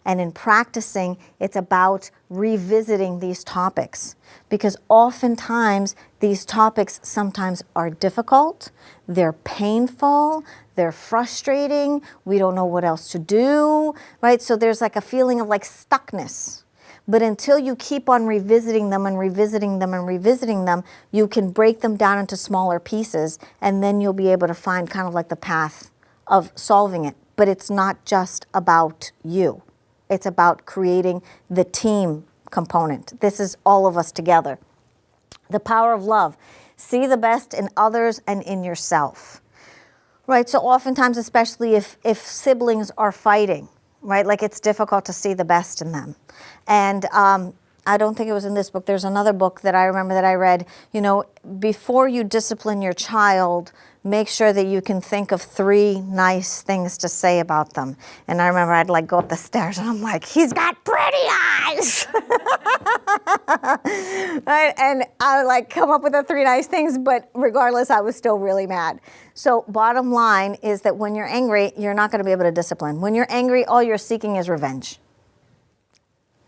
And in practicing, it's about revisiting these topics. Because oftentimes, these topics sometimes are difficult, they're painful, they're frustrating, we don't know what else to do, right? So there's like a feeling of like stuckness. But until you keep on revisiting them and revisiting them and revisiting them, you can break them down into smaller pieces, and then you'll be able to find kind of like the path of solving it. But it's not just about you. It's about creating the team component. This is all of us together. The power of love. See the best in others and in yourself. Right, so oftentimes, especially if siblings are fighting, right, like it's difficult to see the best in them. And I don't think it was in this book. There's another book that I remember that I read, you know, before you discipline your child, make sure that you can think of 3 nice things to say about them. And I remember I'd like go up the stairs and I'm like, he's got pretty eyes. Right? And I would like come up with the 3 nice things, but regardless, I was still really mad. So bottom line is that when you're angry, you're not going to be able to discipline. When you're angry, all you're seeking is revenge,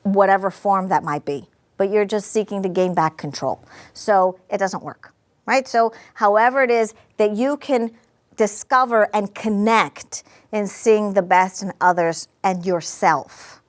whatever form that might be. But you're just seeking to gain back control. So it doesn't work. Right? So however it is that you can discover and connect in seeing the best in others and yourself.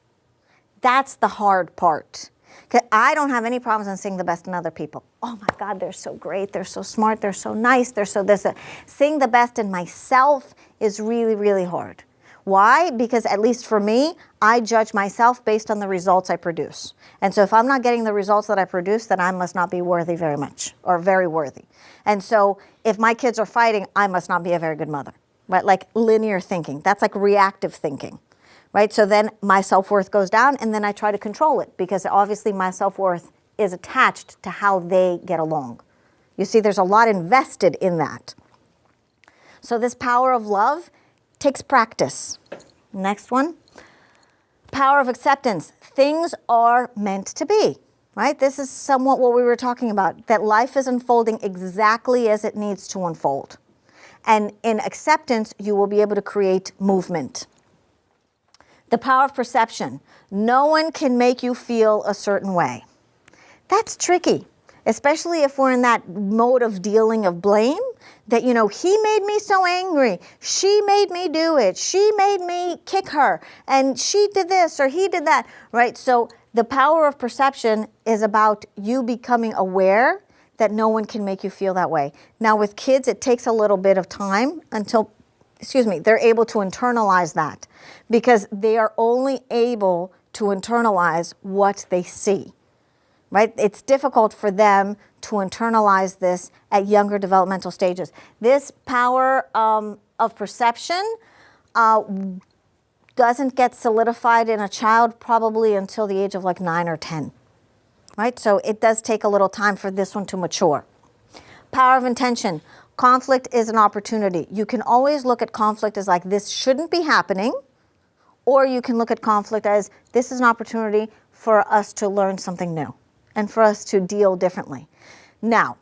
That's the hard part. 'Cause I don't have any problems in seeing the best in other people. Oh my God, they're so great, they're so smart, they're so nice, they're so this. Seeing the best in myself is really, really hard. Why? Because at least for me, I judge myself based on the results I produce. And so if I'm not getting the results that I produce, then I must not be worthy very much, or very worthy. And so if my kids are fighting, I must not be a very good mother, right? Like linear thinking. That's like reactive thinking, right? So then my self-worth goes down, and then I try to control it, because obviously my self-worth is attached to how they get along. You see, there's a lot invested in that. So this power of love takes practice. Next one. Power of acceptance. Things are meant to be, right? This is somewhat what we were talking about, that life is unfolding exactly as it needs to unfold. And in acceptance, you will be able to create movement. The power of perception. No one can make you feel a certain way. That's tricky, especially if we're in that mode of dealing of blame, that, you know, he made me so angry, she made me do it, she made me kick her, and she did this or he did that, right? So the power of perception is about you becoming aware that no one can make you feel that way. Now with kids, it takes a little bit of time until, they're able to internalize that, because they are only able to internalize what they see. Right? It's difficult for them to internalize this at younger developmental stages. This power of perception doesn't get solidified in a child probably until the age of like 9 or 10. Right? So it does take a little time for this one to mature. Power of intention. Conflict is an opportunity. You can always look at conflict as like, this shouldn't be happening, or you can look at conflict as, this is an opportunity for us to learn something new and for us to deal differently. Now,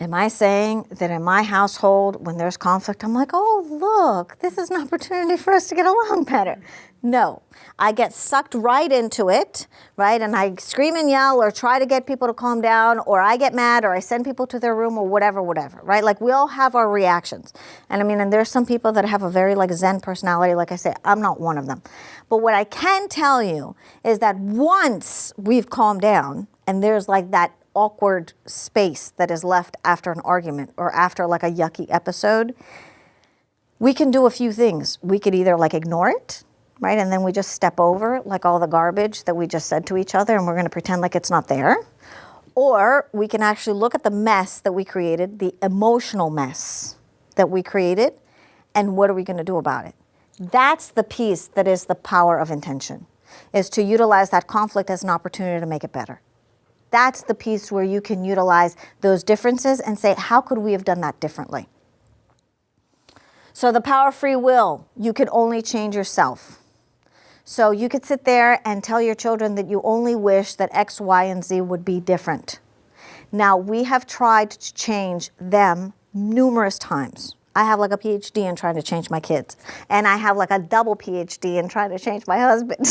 am I saying that in my household, when there's conflict, I'm like, oh, look, this is an opportunity for us to get along better? No, I get sucked right into it, right? And I scream and yell or try to get people to calm down, or I get mad, or I send people to their room, or whatever, right? Like, we all have our reactions. And I mean, and there's some people that have a very like Zen personality. Like I say, I'm not one of them. But what I can tell you is that once we've calmed down and there's like that awkward space that is left after an argument or after like a yucky episode, we can do a few things. We could either like ignore it, right? And then we just step over like all the garbage that we just said to each other, and we're going to pretend like it's not there. Or we can actually look at the mess that we created, the emotional mess that we created, and what are we going to do about it? That's the piece that is the power of intention, is to utilize that conflict as an opportunity to make it better. That's the piece where you can utilize those differences and say, how could we have done that differently? So the power of free will, you can only change yourself. So you could sit there and tell your children that you only wish that X, Y, and Z would be different. Now, we have tried to change them numerous times. I have like a PhD in trying to change my kids. And I have like a double PhD in trying to change my husband.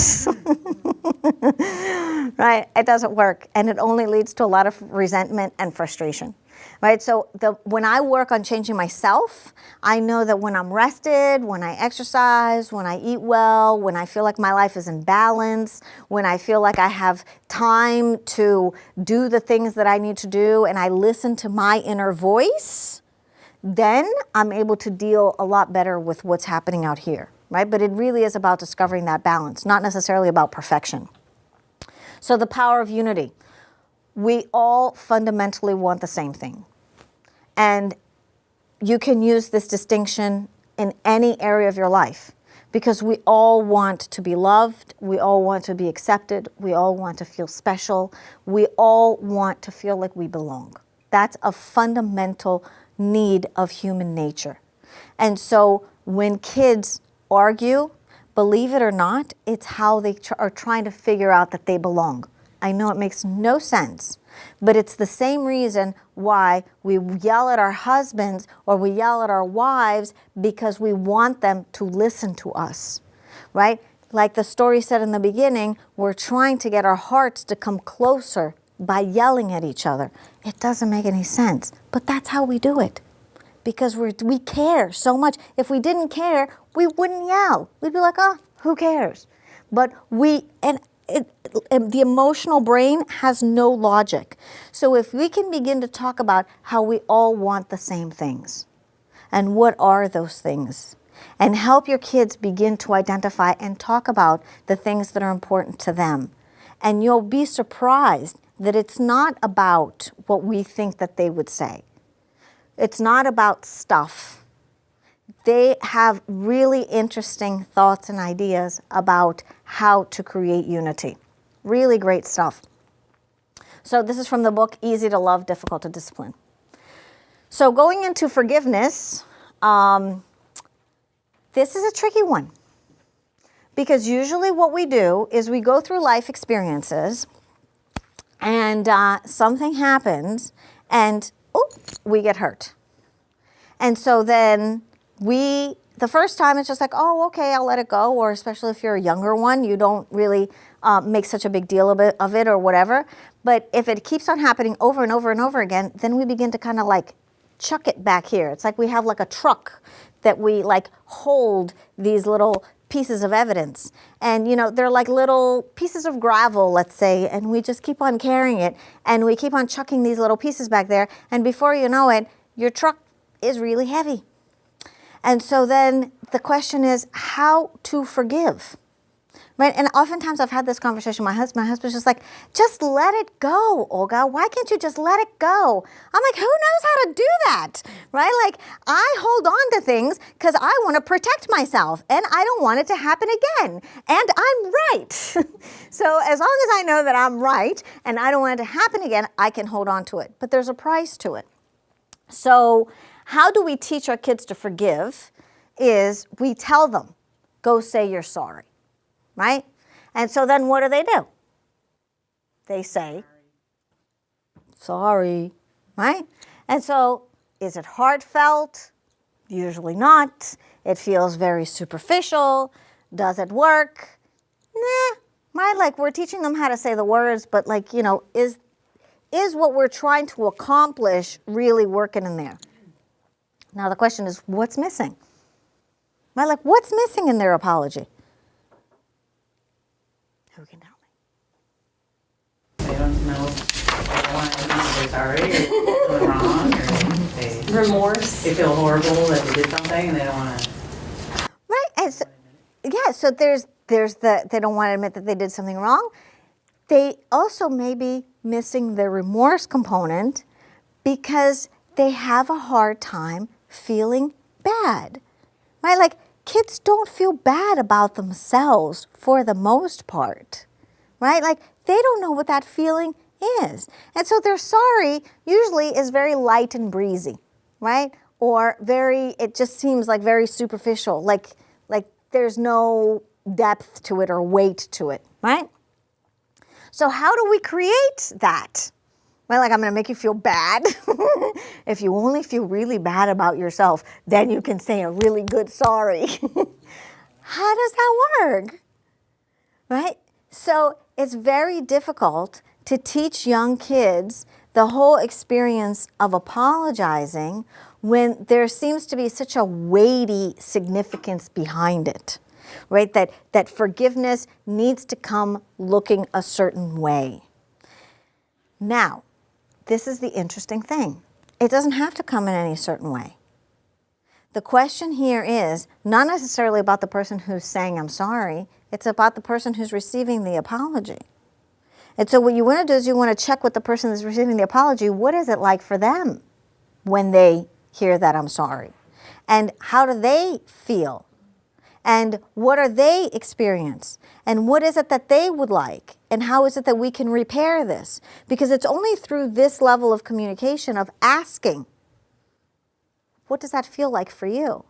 Right? It doesn't work. And it only leads to a lot of resentment and frustration. right? So when I work on changing myself, I know that when I'm rested, when I exercise, when I eat well, when I feel like my life is in balance, when I feel like I have time to do the things that I need to do, and I listen to my inner voice, then I'm able to deal a lot better with what's happening out here, right? But it really is about discovering that balance, not necessarily about perfection. So the power of unity. We all fundamentally want the same thing. And you can use this distinction in any area of your life because we all want to be loved. We all want to be accepted. We all want to feel special. We all want to feel like we belong. That's a fundamental need of human nature. And so when kids argue, believe it or not, it's how they are trying to figure out that they belong. I know it makes no sense, but it's the same reason why we yell at our husbands or we yell at our wives, because we want them to listen to us, right? Like the story said in the beginning, we're trying to get our hearts to come closer by yelling at each other. It doesn't make any sense, but that's how we do it. Because we care so much. If we didn't care, we wouldn't yell. We'd be like, oh, who cares? But the emotional brain has no logic. So if we can begin to talk about how we all want the same things, and what are those things, and help your kids begin to identify and talk about the things that are important to them, and you'll be surprised that it's not about what we think that they would say. It's not about stuff. They have really interesting thoughts and ideas about how to create unity. Really great stuff. So this is from the book, Easy to Love, Difficult to Discipline. So going into forgiveness, this is a tricky one. Because usually what we do is we go through life experiences and something happens and we get hurt. And so then the first time it's just like, oh, okay, I'll let it go. Or especially if you're a younger one, you don't really make such a big deal of it or whatever. But if it keeps on happening over and over and over again, then we begin to kind of like chuck it back here. It's like we have like a truck that we like hold these little pieces of evidence. And, you know, they're like little pieces of gravel, let's say, and we just keep on carrying it. And we keep on chucking these little pieces back there. And before you know it, your truck is really heavy. And so then the question is how to forgive, right? And oftentimes I've had this conversation with my husband. My husband's just like, just let it go, Olga. Why can't you just let it go? I'm like, who knows how to do that, right? Like I hold on to things because I want to protect myself and I don't want it to happen again. And I'm right. So as long as I know that I'm right and I don't want it to happen again, I can hold on to it. But there's a price to it. So how do we teach our kids to forgive is we tell them, go say you're sorry, right? And so then what do? They say, sorry, right? And so is it heartfelt? Usually not. It feels very superficial. Does it work? Nah, right? Like we're teaching them how to say the words, but like, you know, is what we're trying to accomplish really working in there? Now the question is, what's missing? Right? Like, what's missing in their apology? Who can tell me? They don't know if they want to say sorry or doing wrong, or remorse. they feel horrible that they did something and they don't want to. Right. And so, yeah. So there's they don't want to admit that they did something wrong. They also may be missing the remorse component because they have a hard time feeling bad, right? Like kids don't feel bad about themselves for the most part, right? Like they don't know what that feeling is. And so their sorry usually is very light and breezy, right? Or it just seems like very superficial, like there's no depth to it or weight to it, right? So how do we create that? Well, like I'm going to make you feel bad. If you only feel really bad about yourself, then you can say a really good sorry. How does that work? Right? So it's very difficult to teach young kids the whole experience of apologizing when there seems to be such a weighty significance behind it, right? That forgiveness needs to come looking a certain way. Now, this is the interesting thing. It doesn't have to come in any certain way. The question here is not necessarily about the person who's saying I'm sorry, it's about the person who's receiving the apology. And so what you want to do is you want to check with the person that's receiving the apology, what is it like for them when they hear that I'm sorry? And how do they feel? And what are they experience? And what is it that they would like? And how is it that we can repair this? Because it's only through this level of communication of asking, what does that feel like for you?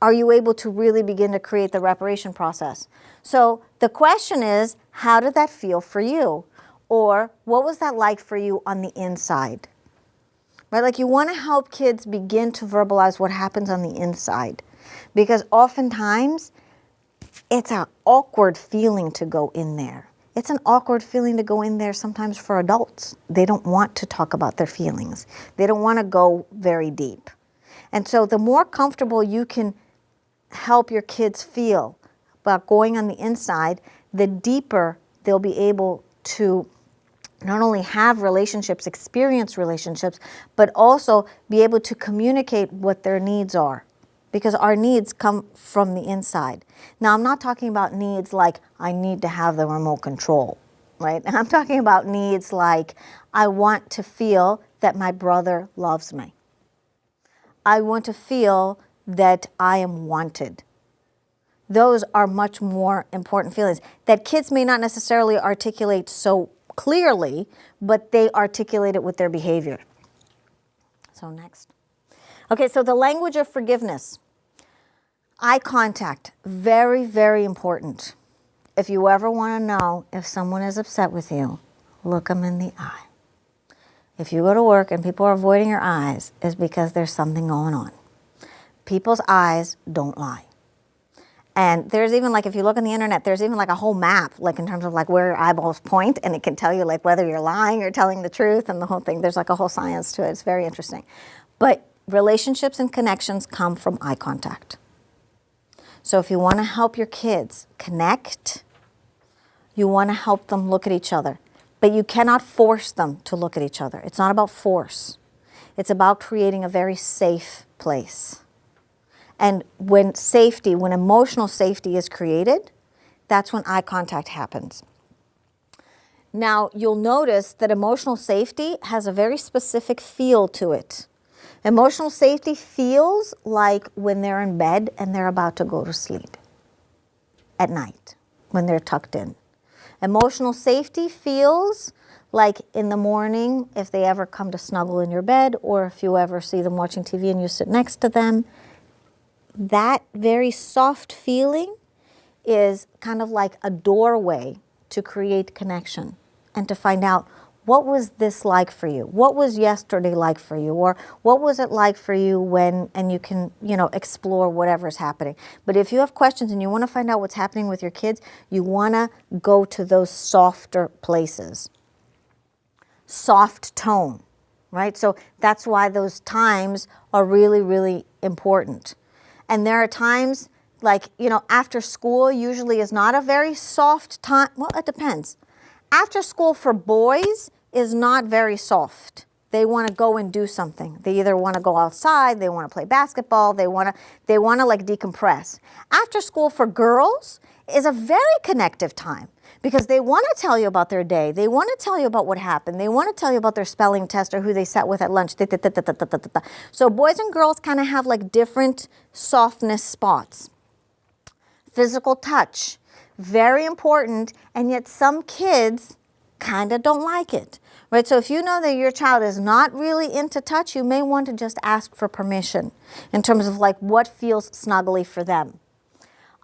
Are you able to really begin to create the reparation process? So the question is, how did that feel for you? Or what was that like for you on the inside? Right? Like you want to help kids begin to verbalize what happens on the inside. Because oftentimes, it's an awkward feeling to go in there. It's an awkward feeling to go in there sometimes for adults. They don't want to talk about their feelings. They don't want to go very deep. And so the more comfortable you can help your kids feel about going on the inside, the deeper they'll be able to not only have relationships, experience relationships, but also be able to communicate what their needs are. Because our needs come from the inside. Now, I'm not talking about needs like I need to have the remote control, right? I'm talking about needs like I want to feel that my brother loves me. I want to feel that I am wanted. Those are much more important feelings that kids may not necessarily articulate so clearly, but they articulate it with their behavior. So next. Okay, so the language of forgiveness. Eye contact, very, very important. If you ever want to know if someone is upset with you, look them in the eye. If you go to work and people are avoiding your eyes, it's because there's something going on. People's eyes don't lie. And there's even like, if you look on the internet, there's even like a whole map, like in terms of like where your eyeballs point, and it can tell you like whether you're lying or telling the truth and the whole thing. There's like a whole science to it. It's very interesting. But relationships and connections come from eye contact. So if you want to help your kids connect, you want to help them look at each other. But you cannot force them to look at each other. It's not about force. It's about creating a very safe place. And when safety, when emotional safety is created, that's when eye contact happens. Now, you'll notice that emotional safety has a very specific feel to it. Emotional safety feels like when they're in bed and they're about to go to sleep at night, when they're tucked in. Emotional safety feels like in the morning, if they ever come to snuggle in your bed, or if you ever see them watching TV and you sit next to them. That very soft feeling is kind of like a doorway to create connection and to find out, what was this like for you? What was yesterday like for you? Or what was it like for you when, and you can, explore whatever's happening. But if you have questions and you want to find out what's happening with your kids, you want to go to those softer places. Soft tone, right? So that's why those times are really, really important. And there are times like, after school usually is not a very soft time. Well, it depends. After school for boys is not very soft. They want to go and do something. They either want to go outside, they want to play basketball, they want to like decompress. After school for girls is a very connective time because they want to tell you about their day. They want to tell you about what happened. They want to tell you about their spelling test or who they sat with at lunch. So boys and girls kind of have like different softness spots. Physical touch. Very important, and yet some kids kind of don't like it, right? So if you know that your child is not really into touch, you may want to just ask for permission in terms of like what feels snuggly for them.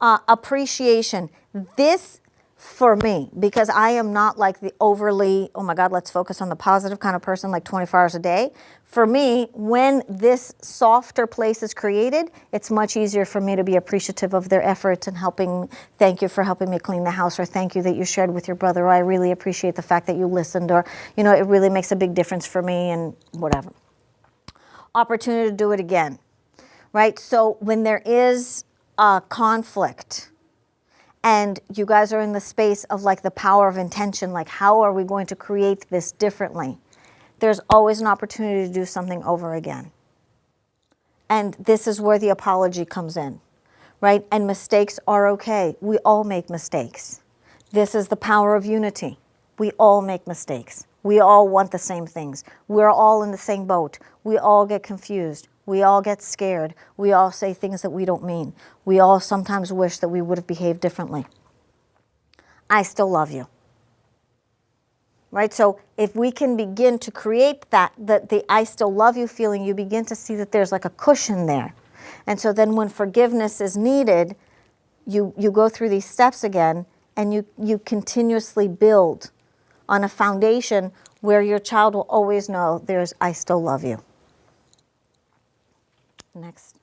Appreciation. This for me, because I am not like the overly, oh my God, let's focus on the positive kind of person, like 24 hours a day. For me, when this softer place is created, it's much easier for me to be appreciative of their efforts and helping. Thank you for helping me clean the house, or thank you that you shared with your brother, or I really appreciate the fact that you listened, or, you know, it really makes a big difference for me, and whatever. Opportunity to do it again, right? So when there is a conflict, and you guys are in the space of like the power of intention, like how are we going to create this differently? There's always an opportunity to do something over again. And this is where the apology comes in, right? And mistakes are okay. We all make mistakes. This is the power of unity. We all make mistakes. We all want the same things. We're all in the same boat. We all get confused. We all get scared. We all say things that we don't mean. We all sometimes wish that we would have behaved differently. I still love you. Right? So if we can begin to create that, the I still love you feeling, you begin to see that there's like a cushion there. And so then when forgiveness is needed, you go through these steps again, and you continuously build on a foundation where your child will always know there's I still love you. Next.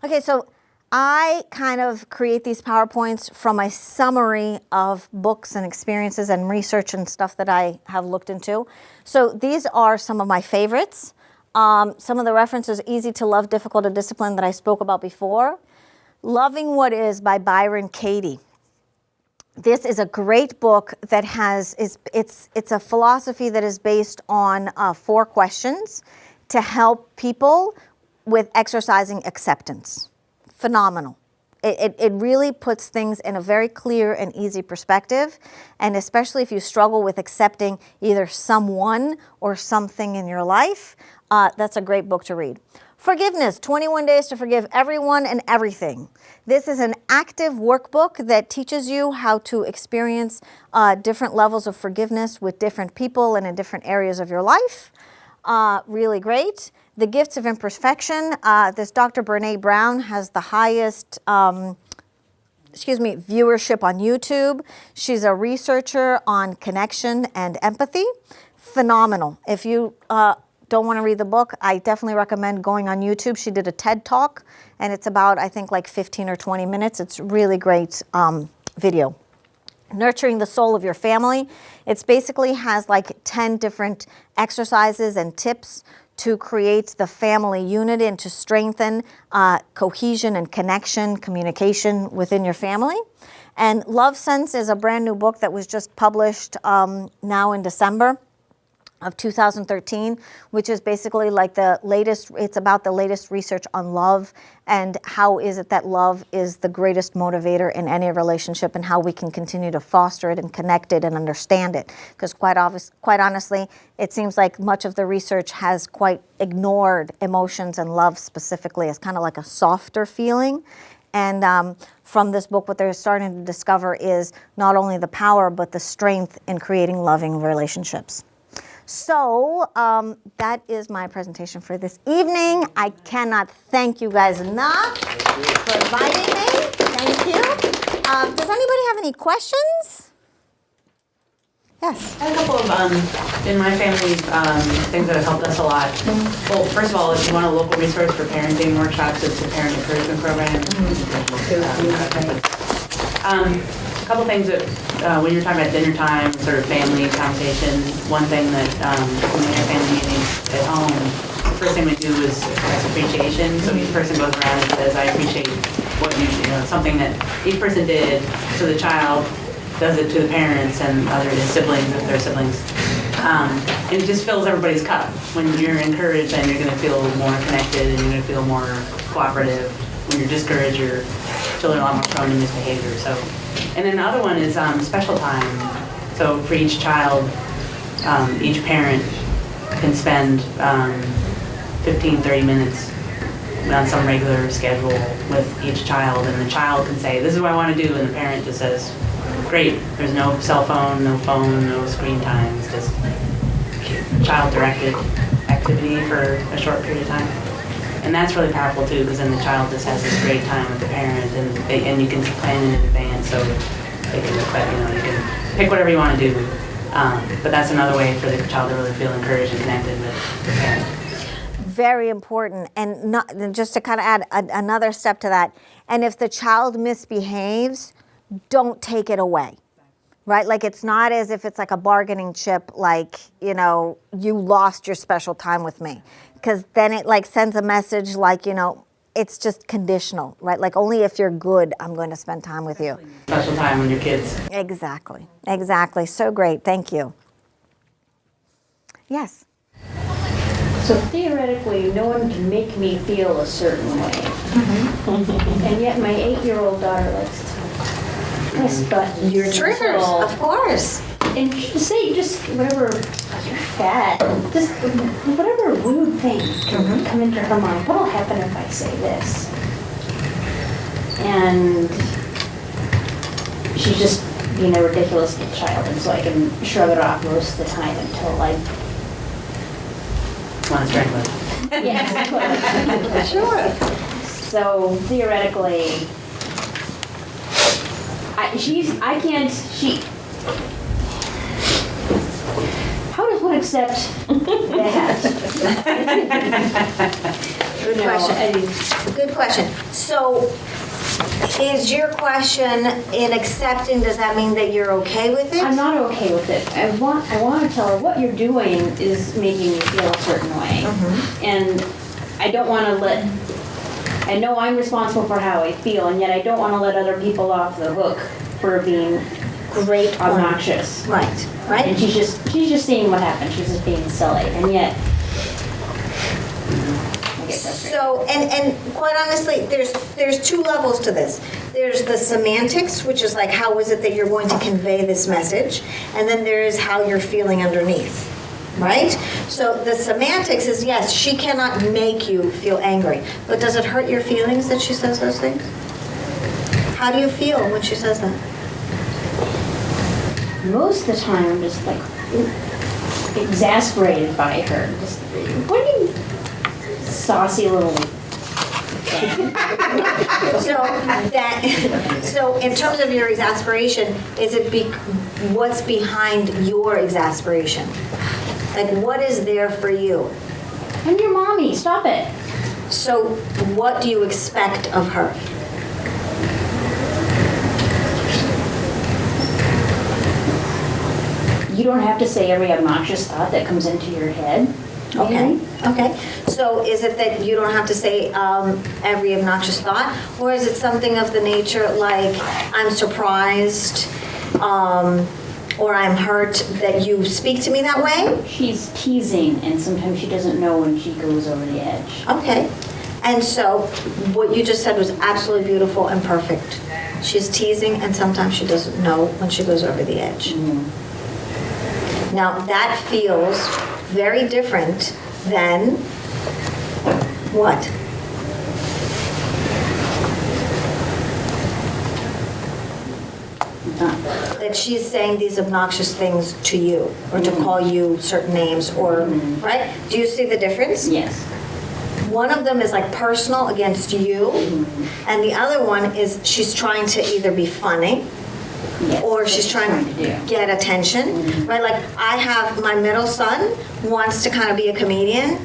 Okay, so I kind of create these PowerPoints from a summary of books and experiences and research and stuff that I have looked into. So these are some of my favorites. Some of the references: Easy to Love, Difficult to Discipline, that I spoke about before. Loving What Is by Byron Katie. This is a great book that it's a philosophy that is based on 4 questions to help people with exercising acceptance. Phenomenal. It really puts things in a very clear and easy perspective, and especially if you struggle with accepting either someone or something in your life, that's a great book to read. Forgiveness, 21 Days to Forgive Everyone and Everything. This is an active workbook that teaches you how to experience different levels of forgiveness with different people and in different areas of your life. Really great. The Gifts of Imperfection. This Dr. Brene Brown has the highest viewership on YouTube. She's a researcher on connection and empathy. Phenomenal. If you don't want to read the book, I definitely recommend going on YouTube. She did a TED Talk, and it's about, I think, like 15 or 20 minutes. It's really great video. Nurturing the Soul of Your Family. It's basically has like 10 different exercises and tips to create the family unit and to strengthen cohesion and connection, communication within your family. And Love Sense is a brand new book that was just published now in December of 2013, which is basically like the latest, it's about the latest research on love and how is it that love is the greatest motivator in any relationship, and how we can continue to foster it and connect it and understand it. Because quite honestly, it seems like much of the research has quite ignored emotions and love specifically as kind of like a softer feeling. And from this book, what they're starting to discover is not only the power, but the strength in creating loving relationships. So that is my presentation for this evening. I cannot thank you guys enough for inviting me. Thank you. Does anybody have any questions? Yes. I had a couple of, in my family, things that have helped us a lot. Well, first of all, if you want a local resource for parenting workshops, it's the Parent Encouragement Program. A couple things that, when you're talking about dinner time, sort of family conversation, one thing that when we have family meetings at home, the first thing we do is express appreciation. So each person goes around and says, I appreciate what you know, something that each person did. So the child does it to the parents and other siblings, if they're siblings. And it just fills everybody's cup. When you're encouraged, then you're going to feel more connected and you're going to feel more cooperative. When you're discouraged, your children are a lot more prone to misbehavior. So, and then the other one is special time. So for each child, each parent can spend 15, 30 minutes on some regular schedule with each child, and the child can say, this is what I want to do, and the parent just says, great, there's no cell phone, no screen time, it's just child-directed activity for a short period of time. And that's really powerful too, because then the child just has this great time with the parent, and you can plan in advance. So they can, but, you can pick whatever you want to do. But that's another way for the child to really feel encouraged and connected with the parent. Very important. And not, just to kind of add another step to that, and if the child misbehaves, don't take it away. Right? Like, it's not as if it's like a bargaining chip, like, you lost your special time with me. Because then it like sends a message like, it's just conditional, right? Like, only if you're good, I'm going to spend time with you. Special time with your kids. Exactly. Exactly. So great. Thank you. Yes. So theoretically, no one can make me feel a certain way. And yet my 8-year-old daughter likes to press buttons. Your triggers, So- of course. And say just whatever, you're fat, just whatever rude thing can come into her mind. What'll happen if I say this? And she's just being a ridiculous child, and so I can shrug it off most of the time until like, Want to strike with. yes. Sure. So theoretically, how does one accept that? Good question. Good question. So, is your question in accepting, does that mean that you're okay with it? I'm not okay with it. I want to tell her what you're doing is making me feel a certain way. And I don't want to I know I'm responsible for how I feel, and yet I don't want to let other people off the hook for being Great point. obnoxious. Right, right? And she's just seeing what happened. She's just being silly, and yet I get frustrated. So, and quite honestly, there's two levels to this. There's the semantics, which is like, how is it that you're going to convey this message? And then there is how you're feeling underneath, right? So the semantics is, yes, she cannot make you feel angry, but does it hurt your feelings that she says those things? How do you feel when she says that? Most of the time, I'm just like exasperated by her. Just, what are you, saucy little thing? So in terms of your exasperation, is it what's behind your exasperation? Like, what is there for you? I'm your mommy. Stop it. So what do you expect of her? You don't have to say every obnoxious thought that comes into your head. Okay, maybe. okay. So is it that you don't have to say every obnoxious thought? Or is it something of the nature like, I'm surprised, or I'm hurt that you speak to me that way? She's teasing, and sometimes she doesn't know when she goes over the edge. Okay. And so what you just said was absolutely beautiful and perfect. She's teasing, and sometimes she doesn't know when she goes over the edge. Now, that feels very different than what? That she's saying these obnoxious things to you, or to call you certain names, or, right? Do you see the difference? Yes. One of them is like personal against you, and the other one is she's trying to either be funny, Yes. or That's she's trying what to do. get attention, right? Like, I have my middle son wants to kind of be a comedian,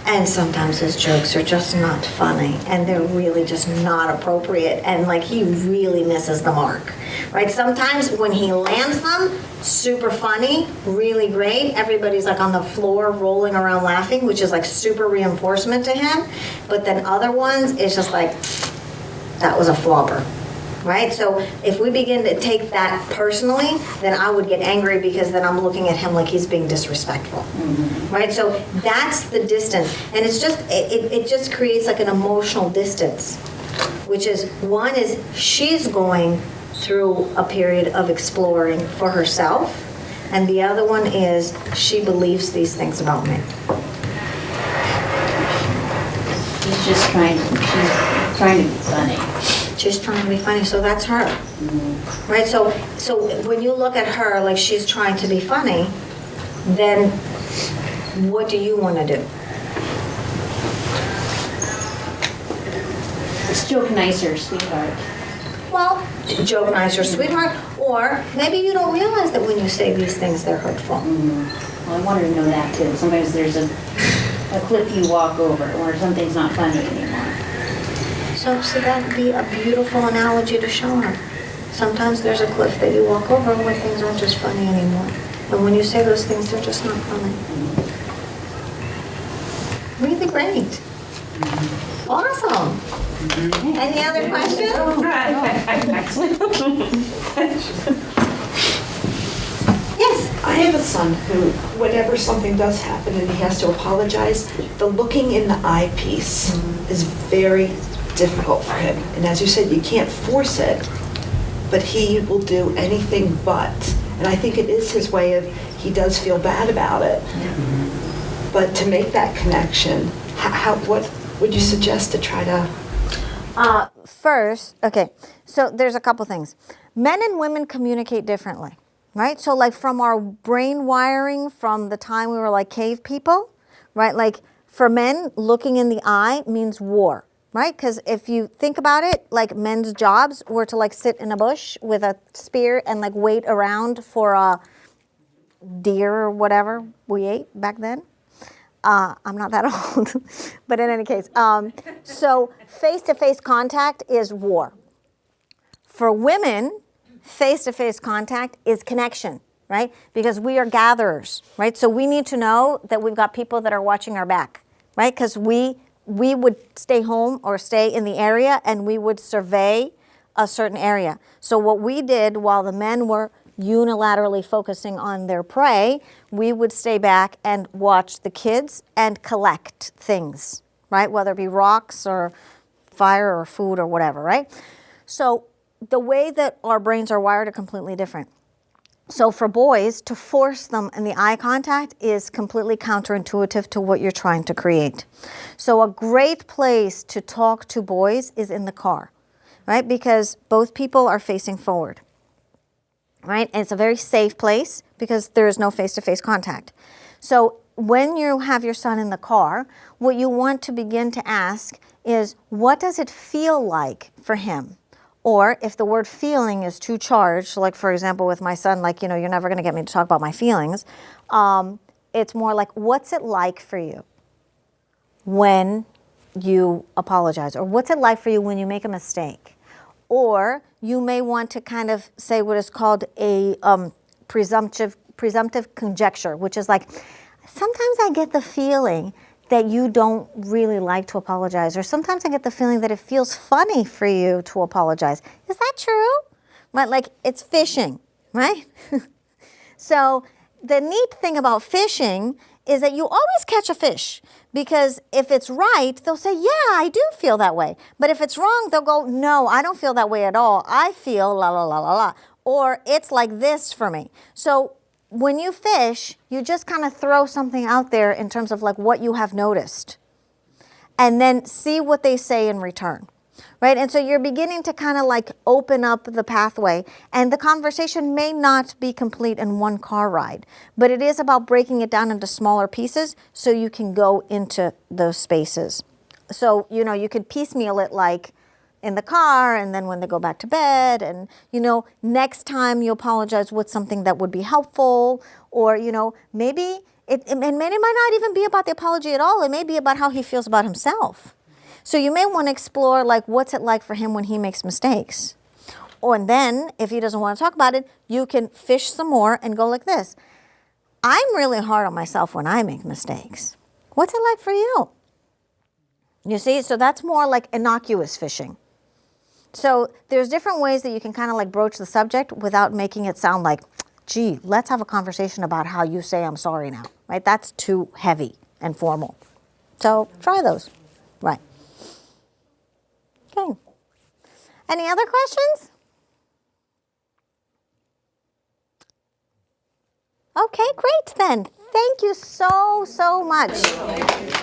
and sometimes his jokes are just not funny, and they're really just not appropriate, and like, he really misses the mark, right? Sometimes when he lands them, super funny, really great, everybody's like on the floor rolling around laughing, which is like super reinforcement to him, but then other ones, it's just like, that was a flopper. Right? So if we begin to take that personally, then I would get angry, because then I'm looking at him like he's being disrespectful. Right? So that's the distance. And it's just, it just creates like an emotional distance, which is, one is she's going through a period of exploring for herself, and the other one is she believes these things about me. She's just trying to be funny. She's trying to be funny, so that's her. Right? So when you look at her like she's trying to be funny, then what do you want to do? Let's joke nicer, sweetheart. Well, joke nicer, sweetheart, Or maybe you don't realize that when you say these things, they're hurtful. Well, I wanted to know that too. Sometimes there's a cliff you walk over or something's not funny anymore. So that would be a beautiful analogy to show her. Sometimes there's a cliff that you walk over where things aren't just funny anymore. And when you say those things, they're just not funny. Really great. Awesome. Any other questions? Yes. I have a son who, whenever something does happen and he has to apologize, the looking in the eye piece is very difficult for him. And as you said, you can't force it, but he will do anything but. And I think it is his way of, he does feel bad about it. But to make that connection, what would you suggest to try to? First, okay, so there's a couple things. Men and women communicate differently, right? So like from our brain wiring from the time we were like cave people, right? Like for men, looking in the eye means war, right? Because if you think about it, like men's jobs were to like sit in a bush with a spear and like wait around for a deer or whatever we ate back then. I'm not that old, but in any case, so face-to-face contact is war. For women, face-to-face contact is connection, right? Because we are gatherers, right? So we need to know that we've got people that are watching our back, right? Because we would stay home or stay in the area and we would survey a certain area. So what we did while the men were unilaterally focusing on their prey, we would stay back and watch the kids and collect things, right? Whether it be rocks or fire or food or whatever, right? So the way that our brains are wired are completely different. So for boys, to force them in the eye contact is completely counterintuitive to what you're trying to create. So a great place to talk to boys is in the car, right? Because both people are facing forward. Right? And it's a very safe place because there is no face-to-face contact. So when you have your son in the car, what you want to begin to ask is, what does it feel like for him? Or if the word feeling is too charged, like for example with my son, like, you know, you're never going to get me to talk about my feelings. It's more like, what's it like for you when you apologize? Or what's it like for you when you make a mistake? Or you may want to kind of say what is called a presumptive conjecture, which is like, sometimes I get the feeling that you don't really like to apologize, or sometimes I get the feeling that it feels funny for you to apologize. Is that true? Right, like it's fishing, right? So the neat thing about fishing is that you always catch a fish, because if it's right, they'll say, yeah, I do feel that way. But if it's wrong, they'll go, no, I don't feel that way at all. I feel la, la, la, la, la. Or it's like this for me. So when you fish, you just kind of throw something out there in terms of like what you have noticed. And then see what they say in return. Right? And so you're beginning to kind of like open up the pathway, and the conversation may not be complete in one car ride, but it is about breaking it down into smaller pieces so you can go into those spaces. So, you know, you could piecemeal it like in the car, and then when they go back to bed, and, you know, next time you apologize with something that would be helpful, or, you know, maybe it might not even be about the apology at all. It may be about how he feels about himself. So you may want to explore, like, what's it like for him when he makes mistakes? Or then, if he doesn't want to talk about it, you can fish some more and go like this. I'm really hard on myself when I make mistakes. What's it like for you? You see, so that's more like innocuous fishing. So there's different ways that you can kind of like broach the subject without making it sound like, gee, let's have a conversation about how you say I'm sorry now, right? That's too heavy and formal. So try those, right? Okay. Any other questions? Okay, great then. Thank you so much.